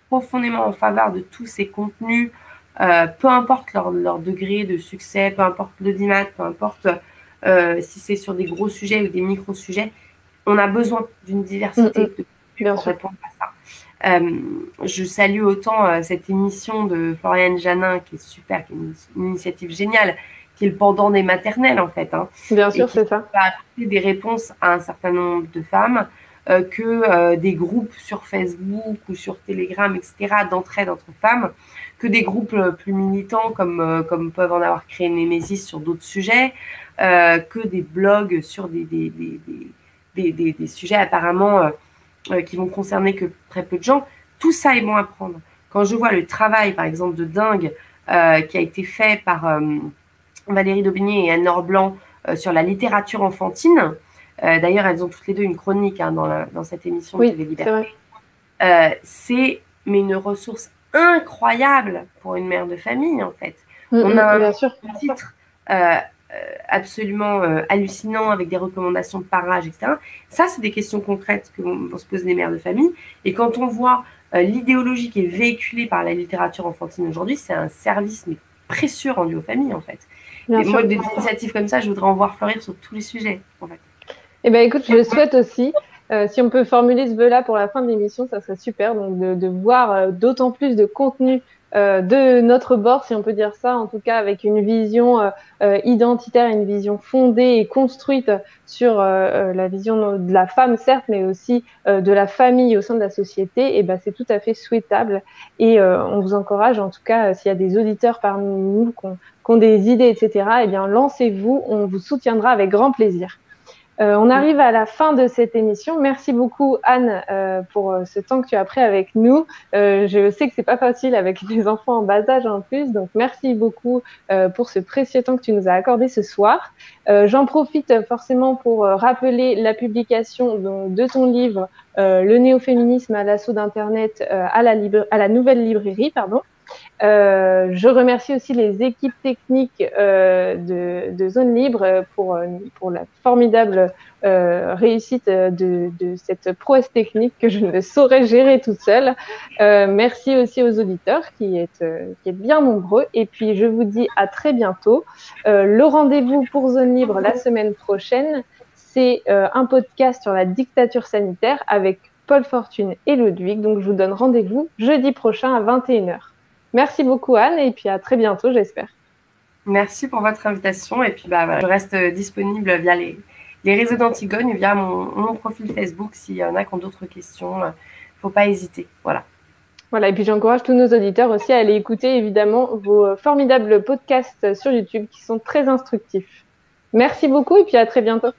profondément en faveur de tous ces contenus, peu importe leur degré de succès, peu importe l'audimat, peu importe si c'est sur des gros sujets ou des micro-sujets, on a besoin d'une diversité de contenus pour répondre à ça. Je salue autant cette émission de Floriane Janin qui est super, qui est une initiative géniale, qui est le pendant des maternelles en fait. Hein, Bien sûr, c'est ça. Qui va apporter des réponses à un certain nombre de femmes que des groupes sur Facebook ou sur Telegram, etc., d'entraide entre femmes, que des groupes plus militants comme peuvent en avoir créé Némésis sur d'autres sujets, que des blogs sur des sujets apparemment qui vont concerner que très peu de gens. Tout ça est bon à prendre. Quand je vois le travail, par exemple, de dingue qui a été fait par Valérie Daubigné et Anne-Laure Blanc sur la littérature enfantine, d'ailleurs, elles ont toutes les deux une chronique hein, dans cette émission de TV Liberté. C'est une ressource incroyable pour une mère de famille, en fait. On a un titre absolument hallucinant avec des recommandations par âge, etc. Ça, c'est des questions concrètes que vont se poser les mères de famille. Et quand on voit l'idéologie qui est véhiculée par la littérature enfantine aujourd'hui, c'est un service mais précieux rendu aux familles, en fait. Et moi, des initiatives comme ça, je voudrais en voir fleurir sur tous les sujets, en fait. Eh bien, écoute, je le souhaite aussi. Si on peut formuler ce vœu-là pour la fin de l'émission, ça serait super. Donc, de voir d'autant plus de contenu de notre bord, si on peut dire ça, en tout cas avec une vision identitaire, une vision fondée et construite sur la vision de la femme, certes, mais aussi de la famille au sein de la société, et ben, c'est tout à fait souhaitable. Et on vous encourage, en tout cas, s'il y a des auditeurs parmi nous qui ont des idées, etc., eh bien, lancez-vous, on vous soutiendra avec grand plaisir. On arrive à la fin de cette émission. Merci beaucoup Anne pour ce temps que tu as pris avec nous. Je sais que c'est pas facile avec les enfants en bas âge en plus, donc merci beaucoup pour ce précieux temps que tu nous as accordé ce soir. J'en profite forcément pour rappeler la publication de ton livre Le néo-féminisme à l'assaut d'Internet à la nouvelle librairie, pardon. Je remercie aussi les équipes techniques de Zone Libre pour la formidable réussite de cette prouesse technique que je ne saurais gérer toute seule. Merci aussi aux auditeurs qui êtes bien nombreux. Et puis, je vous dis à très bientôt. Le rendez-vous pour Zone Libre la semaine prochaine, c'est un podcast sur la dictature sanitaire avec Paul Fortune et Ludwig. Donc, je vous donne rendez-vous jeudi prochain à 21h. Merci beaucoup Anne et puis à très bientôt j'espère. Merci pour votre invitation et puis voilà, je reste disponible via les réseaux d'Antigone et via mon profil Facebook s'il y en a qui ont d'autres questions. Il ne faut pas hésiter. Voilà. Voilà, et puis j'encourage tous nos auditeurs aussi à aller écouter évidemment vos formidables podcasts sur YouTube qui sont très instructifs. Merci beaucoup et puis à très bientôt.